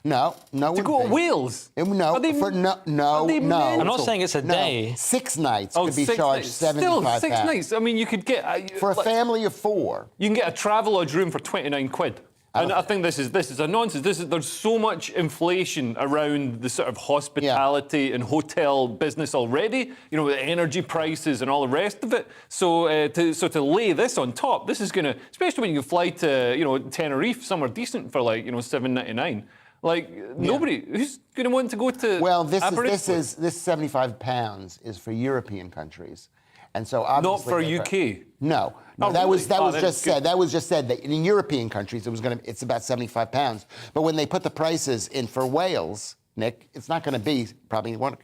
No. To go to Wales? No. Are they I'm not saying it's a day. 6 nights Oh, could be 6 charged nights. £75. Still, 6 nights. I mean, you could get... For a family of 4. You can get a Travelodge room for 29 quid. And I think this is a nonsense. There's so much inflation around the sort of hospitality and hotel business already. You know, the energy prices and all the rest of it. So to lay this on top, this is going to, especially when you fly to Tenerife, somewhere decent for like $7.99. Like nobody who's going to want to go to. Well, this £75 is for European countries. And so obviously not for UK. No, Oh, that really? was Oh, just said. That was just said that in European countries it's about £75. But when they put the prices in for Wales, Nick, it's not going to be probably one.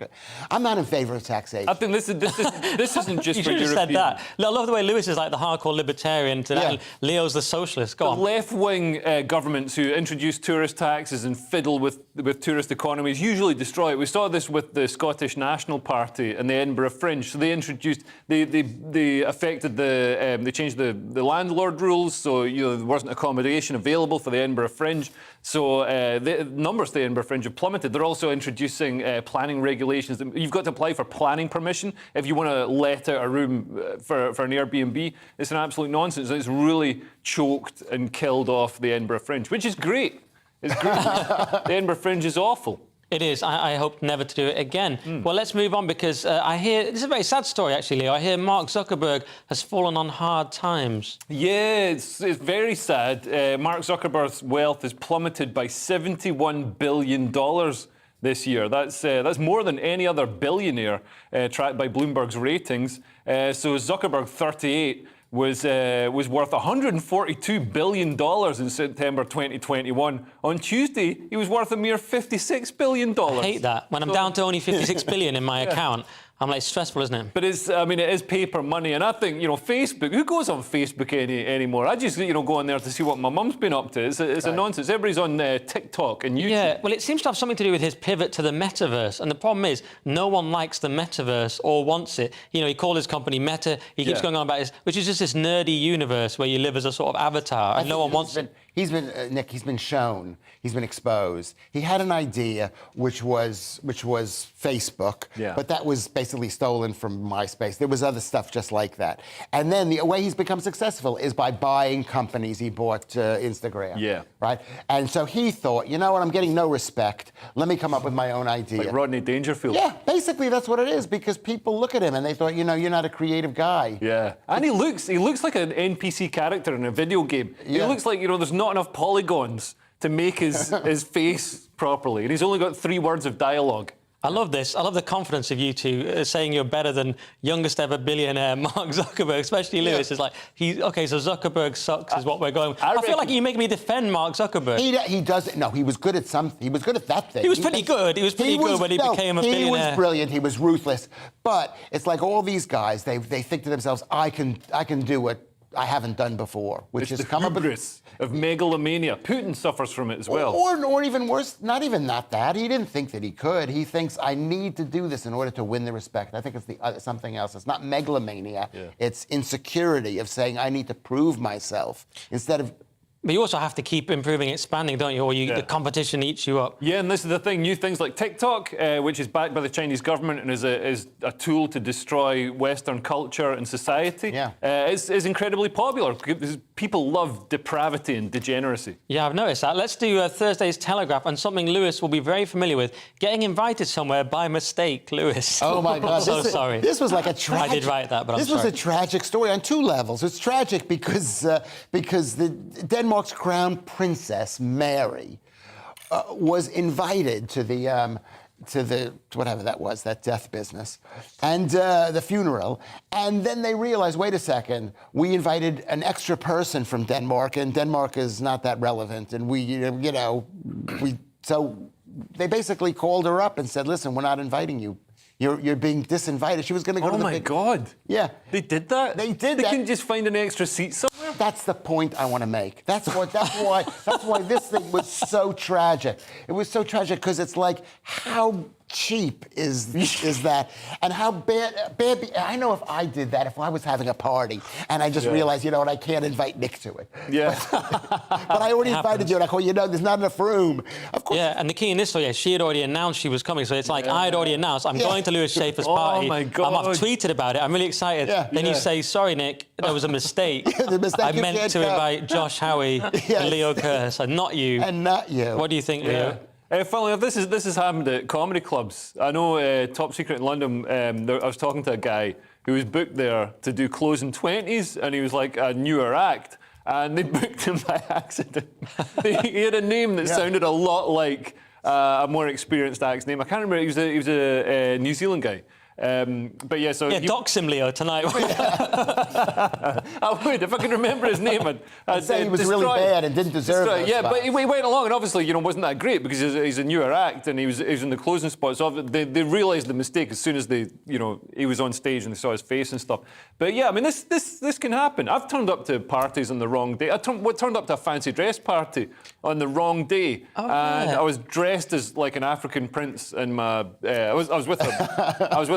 I'm not in favor of taxation. I think this isn't just you for should have said European. that. I love the way Lewis is like the hardcore libertarian today. Leo's the socialist. Go on. Left-wing governments who introduce tourist taxes and fiddle with tourist economies usually destroy it. We saw this with the Scottish National Party and the Edinburgh Fringe. So they introduced, they affected they changed the landlord rules, so there wasn't accommodation available for the Edinburgh Fringe. So the numbers of the Edinburgh Fringe have plummeted. They're also introducing planning regulations. You've got to apply for planning permission if you want to let out a room for an Airbnb. It's an absolute nonsense. It's really choked and killed off the Edinburgh Fringe, which is great. It's great. The Edinburgh Fringe is awful. It is. I hope never to do it again. Well, let's move on because I hear... This is a very sad story, actually, Leo. I hear Mark Zuckerberg has fallen on hard times. Yeah, it's very sad. Mark Zuckerberg's wealth has plummeted by $71 billion this year. That's more than any other billionaire tracked by Bloomberg's ratings. So Zuckerberg, 38, was worth $142 billion in September 2021. On Tuesday, he was worth a mere $56 billion. I hate that. When I'm down to only 56 billion in my account, I'm like, it's stressful, isn't it? But it is paper money. And I think, Facebook, who goes on Facebook anymore? I just, go on there to see what my mum's been up to. It's a nonsense. Everybody's on TikTok and YouTube. Yeah, well, it seems to have something to do with his pivot to the metaverse. And the problem is, no one likes the metaverse or wants it. He called his company Meta. He keeps going on about this, which is just this nerdy universe where you live as a sort of avatar and no one wants it. He's been shown, he's been exposed. He had an idea which was Facebook, but that was basically stolen from MySpace. There was other stuff just like that. And then the way he's become successful is by buying companies. He bought Instagram. Yeah. Right? And so he thought, you know what, I'm getting no respect. Let me come up with my own idea. Like Rodney Dangerfield. Yeah, basically that's what it is, because people look at him and they thought, you're not a creative guy. Yeah. And he looks like an NPC character in a video game. He looks like, there's not enough polygons to make his face properly. And he's only got 3 words of dialogue. I love this. I love the confidence of you two saying you're better than youngest ever billionaire Mark Zuckerberg, especially Lewis. It's like, so Zuckerberg sucks is what we're going with. I feel like you make me defend Mark Zuckerberg. He does. No, he was good at he was good at that thing. He was pretty good. He was pretty good when he became a billionaire. He was brilliant. He was ruthless. But it's like all these guys, they think to themselves, I can do what I haven't done before, which is come up with of megalomania. Putin suffers from it as well. Or even worse, not even that. He didn't think that he could. He thinks, I need to do this in order to win the respect. I think it's something else. It's not megalomania. Yeah. It's insecurity of saying, I need to prove myself instead of... But you also have to keep improving, expanding, don't you? Or the competition eats you up. Yeah, and this is the thing. New things like TikTok, which is backed by the Chinese government and is a tool to destroy Western culture and society, is incredibly popular. People love depravity and degeneracy. Yeah, I've noticed that. Let's do Thursday's Telegraph and something Lewis will be very familiar with. Getting invited somewhere by mistake, Lewis. Oh, my God. Sorry. This was like a tragic... I did write that, but I'm sorry. This was a tragic story on 2 levels. It's tragic because the Denmark's crown princess, Mary, was invited to the whatever that was, that death business, and the funeral. And then they realized, wait a second, we invited an extra person from Denmark, and Denmark is not that relevant. And so they basically called her up and said, listen, we're not inviting you. You're being disinvited. She was going to go to the Oh, my God. Yeah. They did that? They did that. They couldn't just find an extra seat somewhere? That's the point I want to make. That's why this thing was so tragic. It was so tragic because it's like, how cheap is that, and how bad. I know if I did that, if I was having a party and I just realized, you know what, I can't invite Nick to it. Yeah. But I already invited you, and I go, you know, there's not enough room. Of course. Yeah, and the key in this story, she had already announced she was coming, so it's like I'd already announced I'm going to Lewis Schaefer's party. Oh my God. I've tweeted about it. I'm really excited. Yeah. Then you say, sorry, Nick, there was a mistake. I meant to invite Josh Howie and Leo Kerr, so not you. And not you. What do you think, Leo? Funnily enough, this has happened at comedy clubs. I know Top Secret in London, I was talking to a guy who was booked there to do Closing 20s, and he was like a newer act, and they booked him by accident. He had a name that sounded a lot like a more experienced act's name. I can't remember, he was a New Zealand guy. But yeah, so dox him, Leo, tonight. I would, if I could remember his name. I'd say he was really bad and didn't deserve it. Yeah, but he went along, and obviously, you know, wasn't that great because he's a newer act, and he was in the closing spot. So they realised the mistake as soon as he was on stage and they saw his face and stuff. But yeah, I mean, this can happen. I've turned up to parties on the wrong day. I turned up to a fancy dress party on the wrong day, and I was dressed as like an African prince, and I was with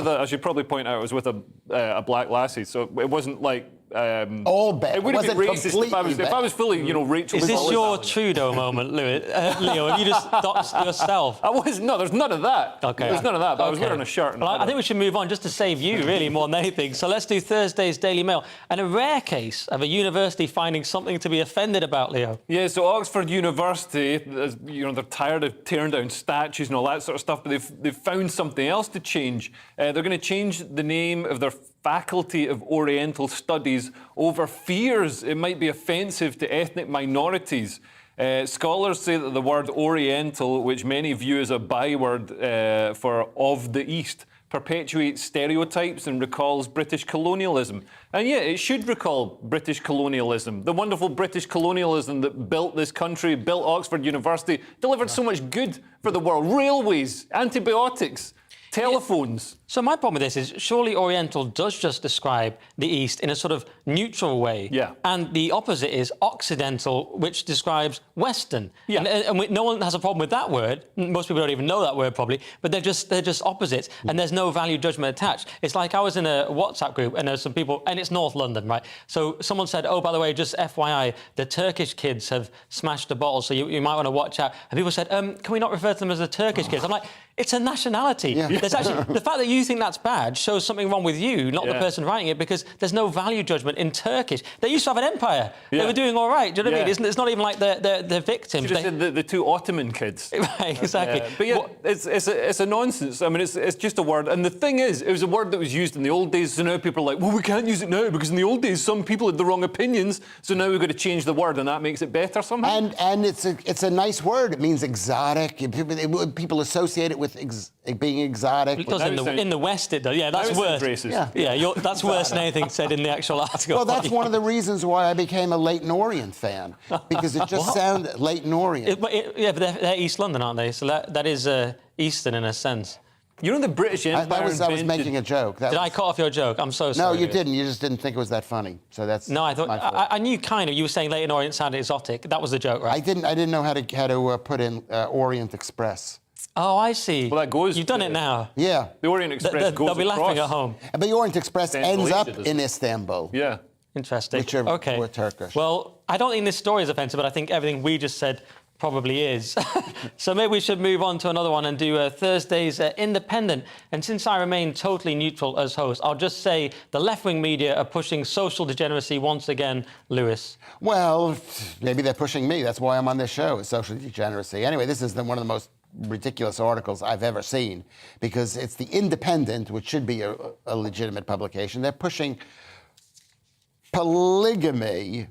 I should probably point out I was with a black lassie, so it wasn't like all bad. It would have been racist if I was fully, you know, Rachel. Is this your Trudeau moment, Leo? Have you just doxed yourself? There's none of that. Okay. There's none of that, but I was wearing a shirt. Well, I think we should move on just to save you, really, more than anything. So let's do Thursday's Daily Mail. And a rare case of a university finding something to be offended about, Leo. Yeah, so Oxford University, you know, they're tired of tearing down statues and all that sort of stuff, but they've found something else to change. They're going to change the name of their Faculty of Oriental Studies over fears it might be offensive to ethnic minorities. Scholars say that the word Oriental, which many view as a byword for of the East, perpetuates stereotypes and recalls British colonialism. And yeah, it should recall British colonialism. The wonderful British colonialism that built this country, built Oxford University, delivered so much good for the world. Railways, antibiotics, telephones. So my problem with this is surely Oriental does just describe the East in a sort of neutral way. Yeah. And the opposite is Occidental, which describes Western. Yeah. And no one has a problem with that word. Most people don't even know that word probably, but they're just opposites. And there's no value judgment attached. It's like I was in a WhatsApp group and there's some people, and it's North London, right? So someone said, oh, by the way, just FYI, the Turkish kids have smashed a bottle, so you might want to watch out. And people said, can we not refer to them as the Turkish kids? I'm like, it's a nationality. Yeah. There's actually, the fact that you think that's bad shows something wrong with you, not the person writing it, because there's no value judgment in Turkish. They used to have an empire. They were doing all right. Do you know what I mean? It's not even like they're victims. You just said the two Ottoman kids. Right, exactly. But yeah, it's a nonsense. I mean, it's just a word. And the thing is, it was a word that was used in the old days, so now people are like, well, we can't use it now because in the old days some people had the wrong opinions, so now we've got to change the word, and that makes it better somehow. And it's a nice word. It means exotic. People associate it with being exotic. It does in the West, it does. Yeah, that's worse. Racist. Yeah, that's worse than anything said in the actual article. Well, that's one of the reasons why I became a Leighton Orient fan, because it just sounded Leighton Orient. But they're East London, aren't they? So that is Eastern in a sense. You know the British Empire I was making a joke. Did I cut off your joke? I'm so sorry. No, you didn't. You just didn't think it was that funny. So that's no. I thought I knew kind of. You were saying Leighton Orient sounded exotic. That was the joke, right? I didn't know how to put in Orient Express. Oh, I see. Well, that goes. You've done it now. Yeah. The Orient Express goes They'll be across. laughing at home. But the Orient Express ends up in Istanbul. Yeah. Interesting. Which are okay. Turkish. Well, I don't think this story is offensive, but I think everything we just said probably is. So maybe we should move on to another one and do Thursday's Independent. And since I remain totally neutral as host, I'll just say the left-wing media are pushing social degeneracy once again, Lewis. Well, maybe they're pushing me. That's why I'm on this show, is social degeneracy. Anyway, this is one of the most ridiculous articles I've ever seen, because it's the Independent, which should be a legitimate publication. They're pushing polygamy,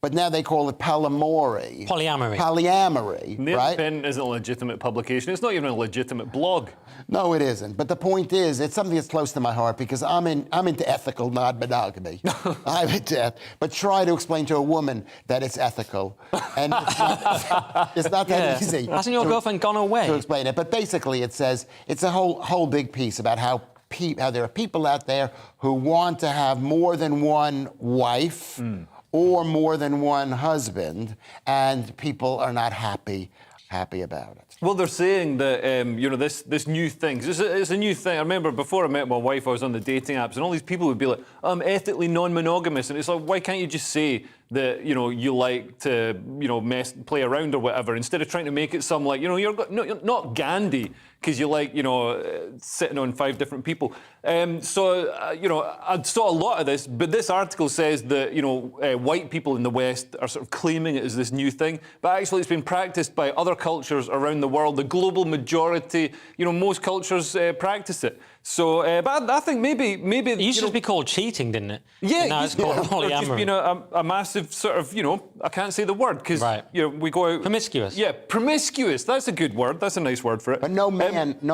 but now they call it polyamory. Polyamory, The right? Independent isn't a legitimate publication. It's not even a legitimate blog. No, it isn't. But the point is, it's something that's close to my heart, because I'm into ethical non-monogamy. I'm into but try to explain to a woman that it's ethical, and it's not that easy. Hasn't your girlfriend gone away? To explain it. But basically, it says it's a whole big piece about how there are people out there who want to have more than one wife or more than one husband, and people are not happy happy about it. Well, they're saying that, this new thing, 'cause it's a new thing. I remember before I met my wife, I was on the dating apps, and all these people would be like, I'm ethically non-monogamous. And it's like, why can't you just say that, you like to, play around or whatever, instead of trying to make it some like, you're not Gandhi, because you like, sitting on 5 different people. I saw a lot of this, but this article says that, white people in the West are sort of claiming it as this new thing, but actually it's been practiced by other cultures around the world. The global majority, most cultures practice it. So, but I think maybe it used to be called cheating, didn't it? Yeah, and now it's called polyamory. It's just been a massive sort of, I can't say the word because we go out promiscuous. Yeah, promiscuous. That's a good word. That's a nice word for it. But no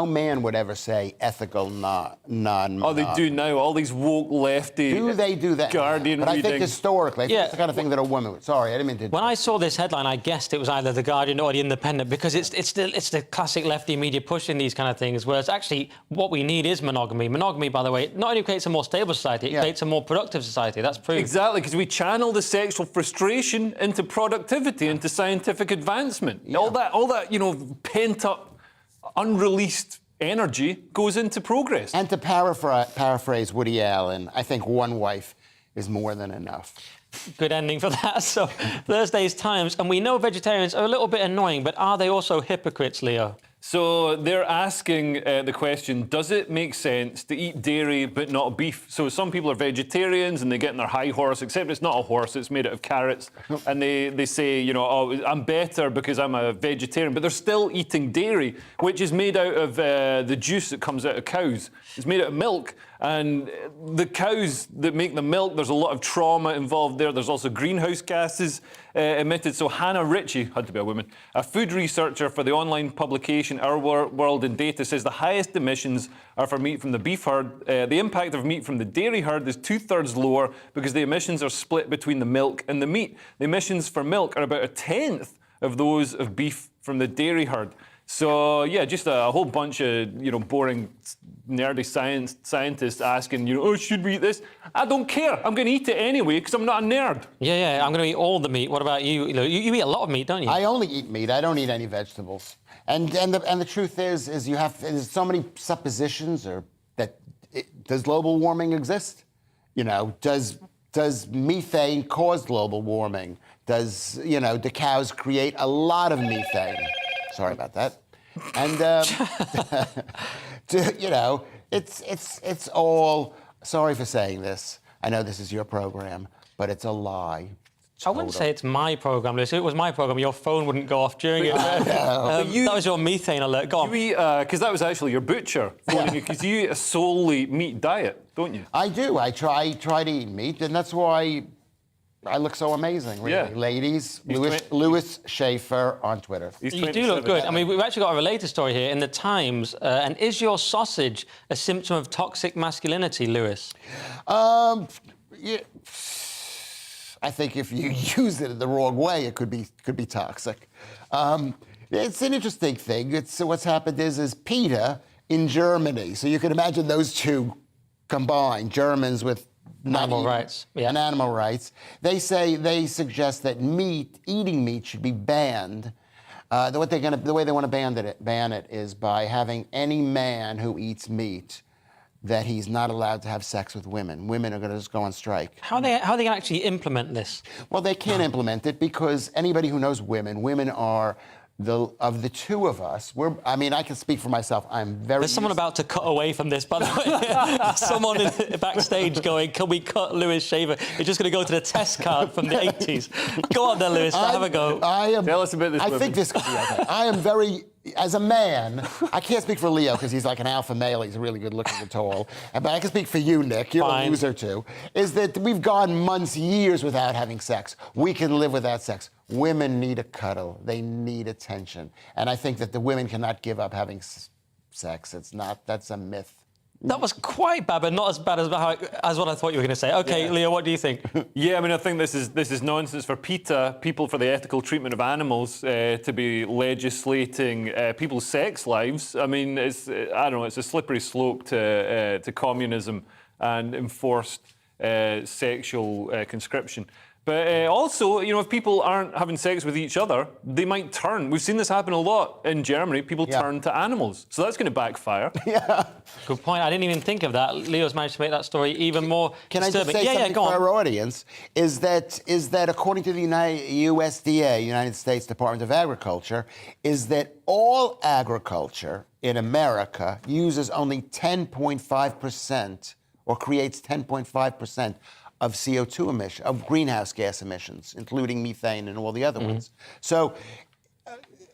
man would ever say ethical non. Oh, they do now. All these woke lefty. Do they do that? Guardian but I reading. think historically, it's the kind of thing that a woman would. Sorry, I didn't mean to. When I saw this headline, I guessed it was either the Guardian or the Independent, because it's the classic lefty media pushing these kind of things. Whereas actually, what we need is monogamy. Monogamy, by the way, not only creates a more stable society, it creates a more productive society. That's proved. Exactly, because we channel the sexual frustration into productivity, into scientific advancement. Yeah. All that, pent up, unreleased energy goes into progress. And to paraphrase Woody Allen, I think one wife is more than enough. Good ending for that. So, Thursday's Times, and we know vegetarians are a little bit annoying, but are they also hypocrites, Leo? So they're asking the question, does it make sense to eat dairy but not beef? So some people are vegetarians and they get on their high horse, except it's not a horse, it's made out of carrots. And they say, oh, I'm better because I'm a vegetarian, but they're still eating dairy, which is made out of the juice that comes out of cows. It's made out of milk. And the cows that make the milk, there's a lot of trauma involved there. There's also greenhouse gases emitted. So Hannah Ritchie, had to be a woman, a food researcher for the online publication Our World in Data, says the highest emissions are for meat from the beef herd. The impact of meat from the dairy herd is 2/3 lower because the emissions are split between the milk and the meat. The emissions for milk are about 1/10 of those of beef from the dairy herd. So, yeah, just a whole bunch of, boring, nerdy scientists asking, oh, should we eat this? I don't care. I'm going to eat it anyway because I'm not a nerd. Yeah, I'm going to eat all the meat. What about you? You eat a lot of meat, don't you? I only eat meat. I don't eat any vegetables. And the truth is there's so many suppositions does global warming exist? Does methane cause global warming? Do cows create a lot of methane? Sorry about that. And it's all. Sorry for saying this. I know this is your program, but it's a lie. I wouldn't say it's my program, Lewis. If it was my program, your phone wouldn't go off during it. That was your methane alert. Go on. Because that was actually your butcher phoning you, because you eat a solely meat diet, don't you? I do. I try to eat meat, and that's why I look so amazing, really. Yeah. Ladies, Lewis Schaefer on Twitter. You do look good. I mean, we've actually got a related story here in the Times. And is your sausage a symptom of toxic masculinity, Lewis? Yeah. I think if you use it the wrong way, it could be toxic. It's an interesting thing. What's happened is PETA in Germany. So you can imagine those two combined, Germans with animal rights. Yeah. And animal rights. They suggest that eating meat should be banned. The way they want to ban it is by having any man who eats meat that he's not allowed to have sex with women. Women are going to just go on strike. How are they going to actually implement this? Well, they can't implement it because anybody who knows women are of the two of us. I can speak for myself. There's someone about to cut away from this, by the way. Someone backstage going, can we cut Lewis Shaver? You're just going to go to the test card from the 80s. Go on then, Lewis, have a go. Tell us about this. I think this could be okay. I am very... As a man, I can't speak for Leo because he's like an alpha male. He's really good looking and tall. But I can speak for you, Nick. You're a loser too. Is that we've gone months, years without having sex. We can live without sex. Women need a cuddle. They need attention. And I think that the women cannot give up having sex. That's a myth. That was quite bad, but not as bad as what I thought you were going to say. OK, yeah. Leo, what do you think? Yeah, I think this is nonsense for PETA, People for the Ethical Treatment of Animals, to be legislating people's sex lives. It's a slippery slope to communism and enforced sexual conscription. But also, you know, if people aren't having sex with each other, they might turn. We've seen this happen a lot in Germany. People turn to animals. So that's going to backfire. Good point. I didn't even think of that. Leo's managed to make that story even more Can disturbing. I just say something go for on. our audience? Is that according to the USDA, United States Department of Agriculture, is that all agriculture in America uses only 10.5% or creates 10.5% of CO2 emission, of greenhouse gas emissions, including methane and all the other ones. So,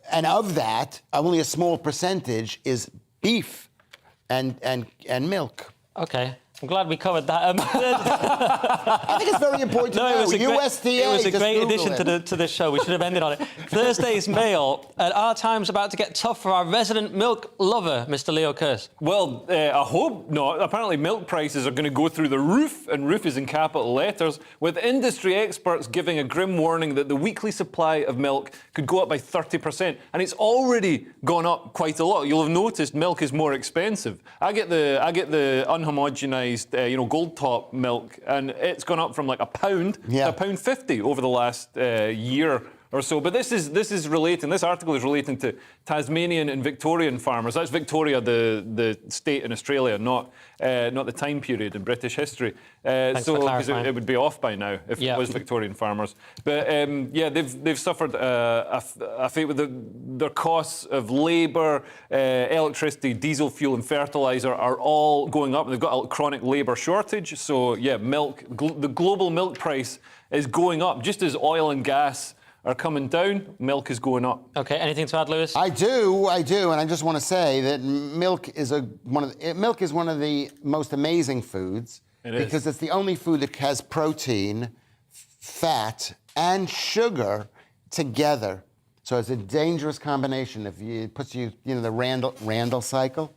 and of that, only a small percentage is beef and milk. Okay. I'm glad we covered that. I think it's very important to know. USDA, it was a just great Google addition it. to the show. We should have ended on it. Thursday's Mail. Our time's about to get tough for our resident milk lover, Mr. Leo Kearse. Well, I hope not. Apparently, milk prices are going to go through the roof, and roof is in capital letters, with industry experts giving a grim warning that the weekly supply of milk could go up by 30%. And it's already gone up quite a lot. You'll have noticed milk is more expensive. I get the unhomogenized, gold top milk, and it's gone up from like £1 to £1.50 over the last year or so. But this is relating. This article is relating to Tasmanian and Victorian farmers. That's Victoria, the state in Australia, not the time period in British history. Because it would be off by now if it was Victorian farmers. But they've suffered a fate with their costs of labour, electricity, diesel fuel, and fertiliser are all going up. They've got a chronic labour shortage. So milk, the global milk price is going up, just as oil and gas are coming down, milk is going up. Okay, anything to add, Lewis? I do, and I just want to say that milk is one of the most amazing foods because it's the only food that has protein, fat, and sugar together. So it's a dangerous combination. It puts you, the Randall cycle.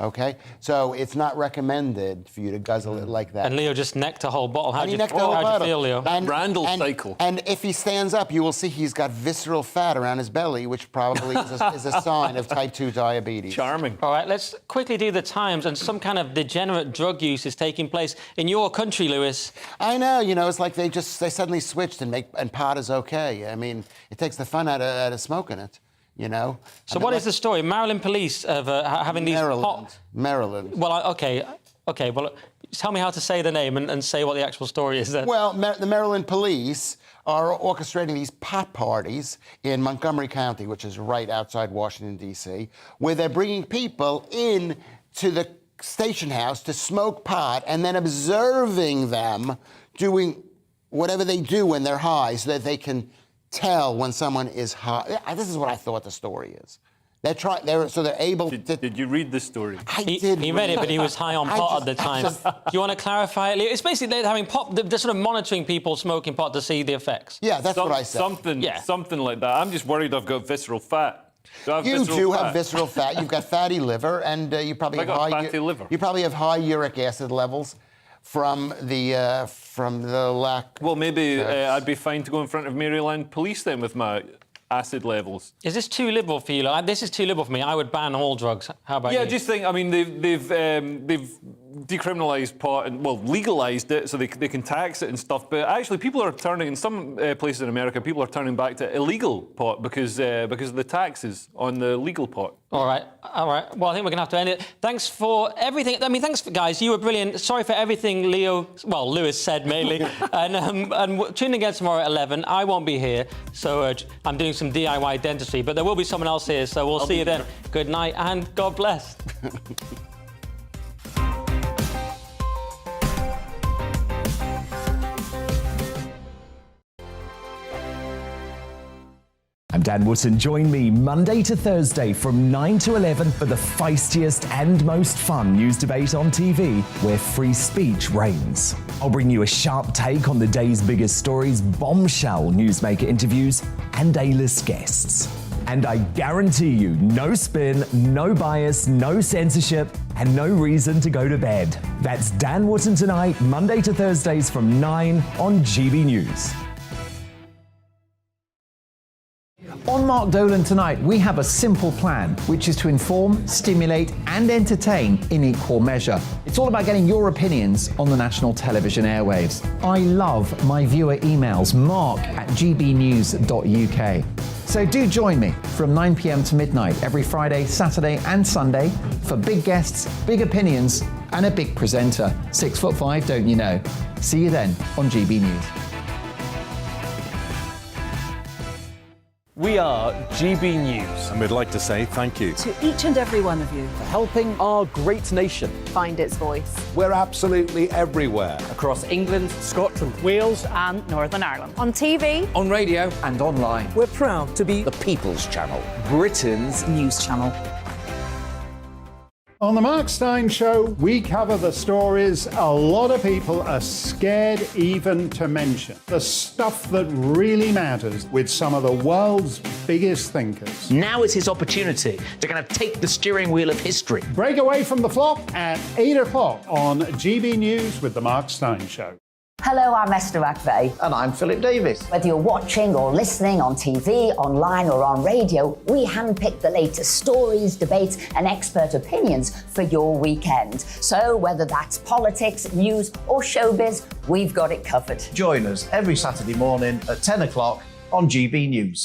Okay, so it's not recommended for you to guzzle it like that. And Leo just necked a whole bottle. How do you feel, Leo? Randall cycle. And if he stands up, you will see he's got visceral fat around his belly, which probably is a sign of type 2 diabetes. Charming. All right, let's quickly do the times. And some kind of degenerate drug use is taking place in your country, Lewis. I know. It's like they suddenly switched and pot is okay. I mean, it takes the fun out of smoking it. So what is the story? Maryland police of having these Maryland. Well, okay. Well, tell me how to say the name and say what the actual story is then. Well, the Maryland police are orchestrating these pot parties in Montgomery County, which is right outside Washington, D.C., where they're bringing people in to the station house to smoke pot and then observing them doing whatever they do when they're high so that they can tell when someone is high. This is what I thought the story is. They're able to... Did you read this story? He read it, but he was high on pot at the time. Do you want to clarify it, Leo? It's basically they're having pot. They're sort of monitoring people smoking pot to see the effects. Yeah, that's what I said. Something like that. I'm just worried I've got visceral fat. You do have visceral fat. You've got fatty liver, and you probably have fatty liver. You probably have high uric acid levels from the lack. Well, maybe I'd be fine to go in front of Maryland police then with my acid levels. Is this too liberal for you? This is too liberal for me. I would ban all drugs. How about you? Yeah, just think. I mean, they've decriminalised pot and legalised it so they can tax it and stuff. But actually, people are turning in some places in America. People are turning back to illegal pot because of the taxes on the legal pot. All right. Well, I think we're going to have to end it. Thanks for everything. I mean, thanks, guys. You were brilliant. Sorry for everything Lewis said, mainly. and tune in again tomorrow at 11. I won't be here, so I'm doing some DIY dentistry. But there will be someone else here, so we'll see you then. Good night, and God bless. I'm Dan Wootton. Join me Monday to Thursday from 9 to 11 for the feistiest and most fun news debate on TV, where free speech reigns. I'll bring you a sharp take on the day's biggest stories, bombshell newsmaker interviews, and A-list guests. And I guarantee you, no spin, no bias, no censorship, and no reason to go to bed. That's Dan Wootton Tonight, Monday to Thursdays from 9 on GB News. On my Mark Dolan tonight, we have a simple plan, which is to inform, stimulate, and entertain in equal measure. It's all about getting your opinions on the national television airwaves. I love my viewer emails, mark@gbnews.uk. So do join me from 9 p.m. to midnight every Friday, Saturday, and Sunday for big guests, big opinions, and a big presenter. 6'5", don't you know? See you then on GB News. We are GB News. And we'd like to say thank you To each and every one of you. For helping our great nation Find its voice. We're absolutely everywhere. across England, Scotland, Wales and Northern Ireland. On TV, on radio, and online. We're proud to be The People's Channel. Britain's news channel. On the Mark Steyn Show, we cover the stories a lot of people are scared even to mention. The stuff that really matters with some of the world's biggest thinkers. Now is his opportunity to kind of take the steering wheel of history. Break away from the flop at 8 o'clock on GB News with the Mark Steyn Show. Hello, I'm Esther McVeigh. And I'm Philip Davis. Whether you're watching or listening on TV, online or on radio, we handpick the latest stories, debates and expert opinions for your weekend. So whether that's politics, news or showbiz, we've got it covered. Join us every Saturday morning at 10 o'clock on GB News.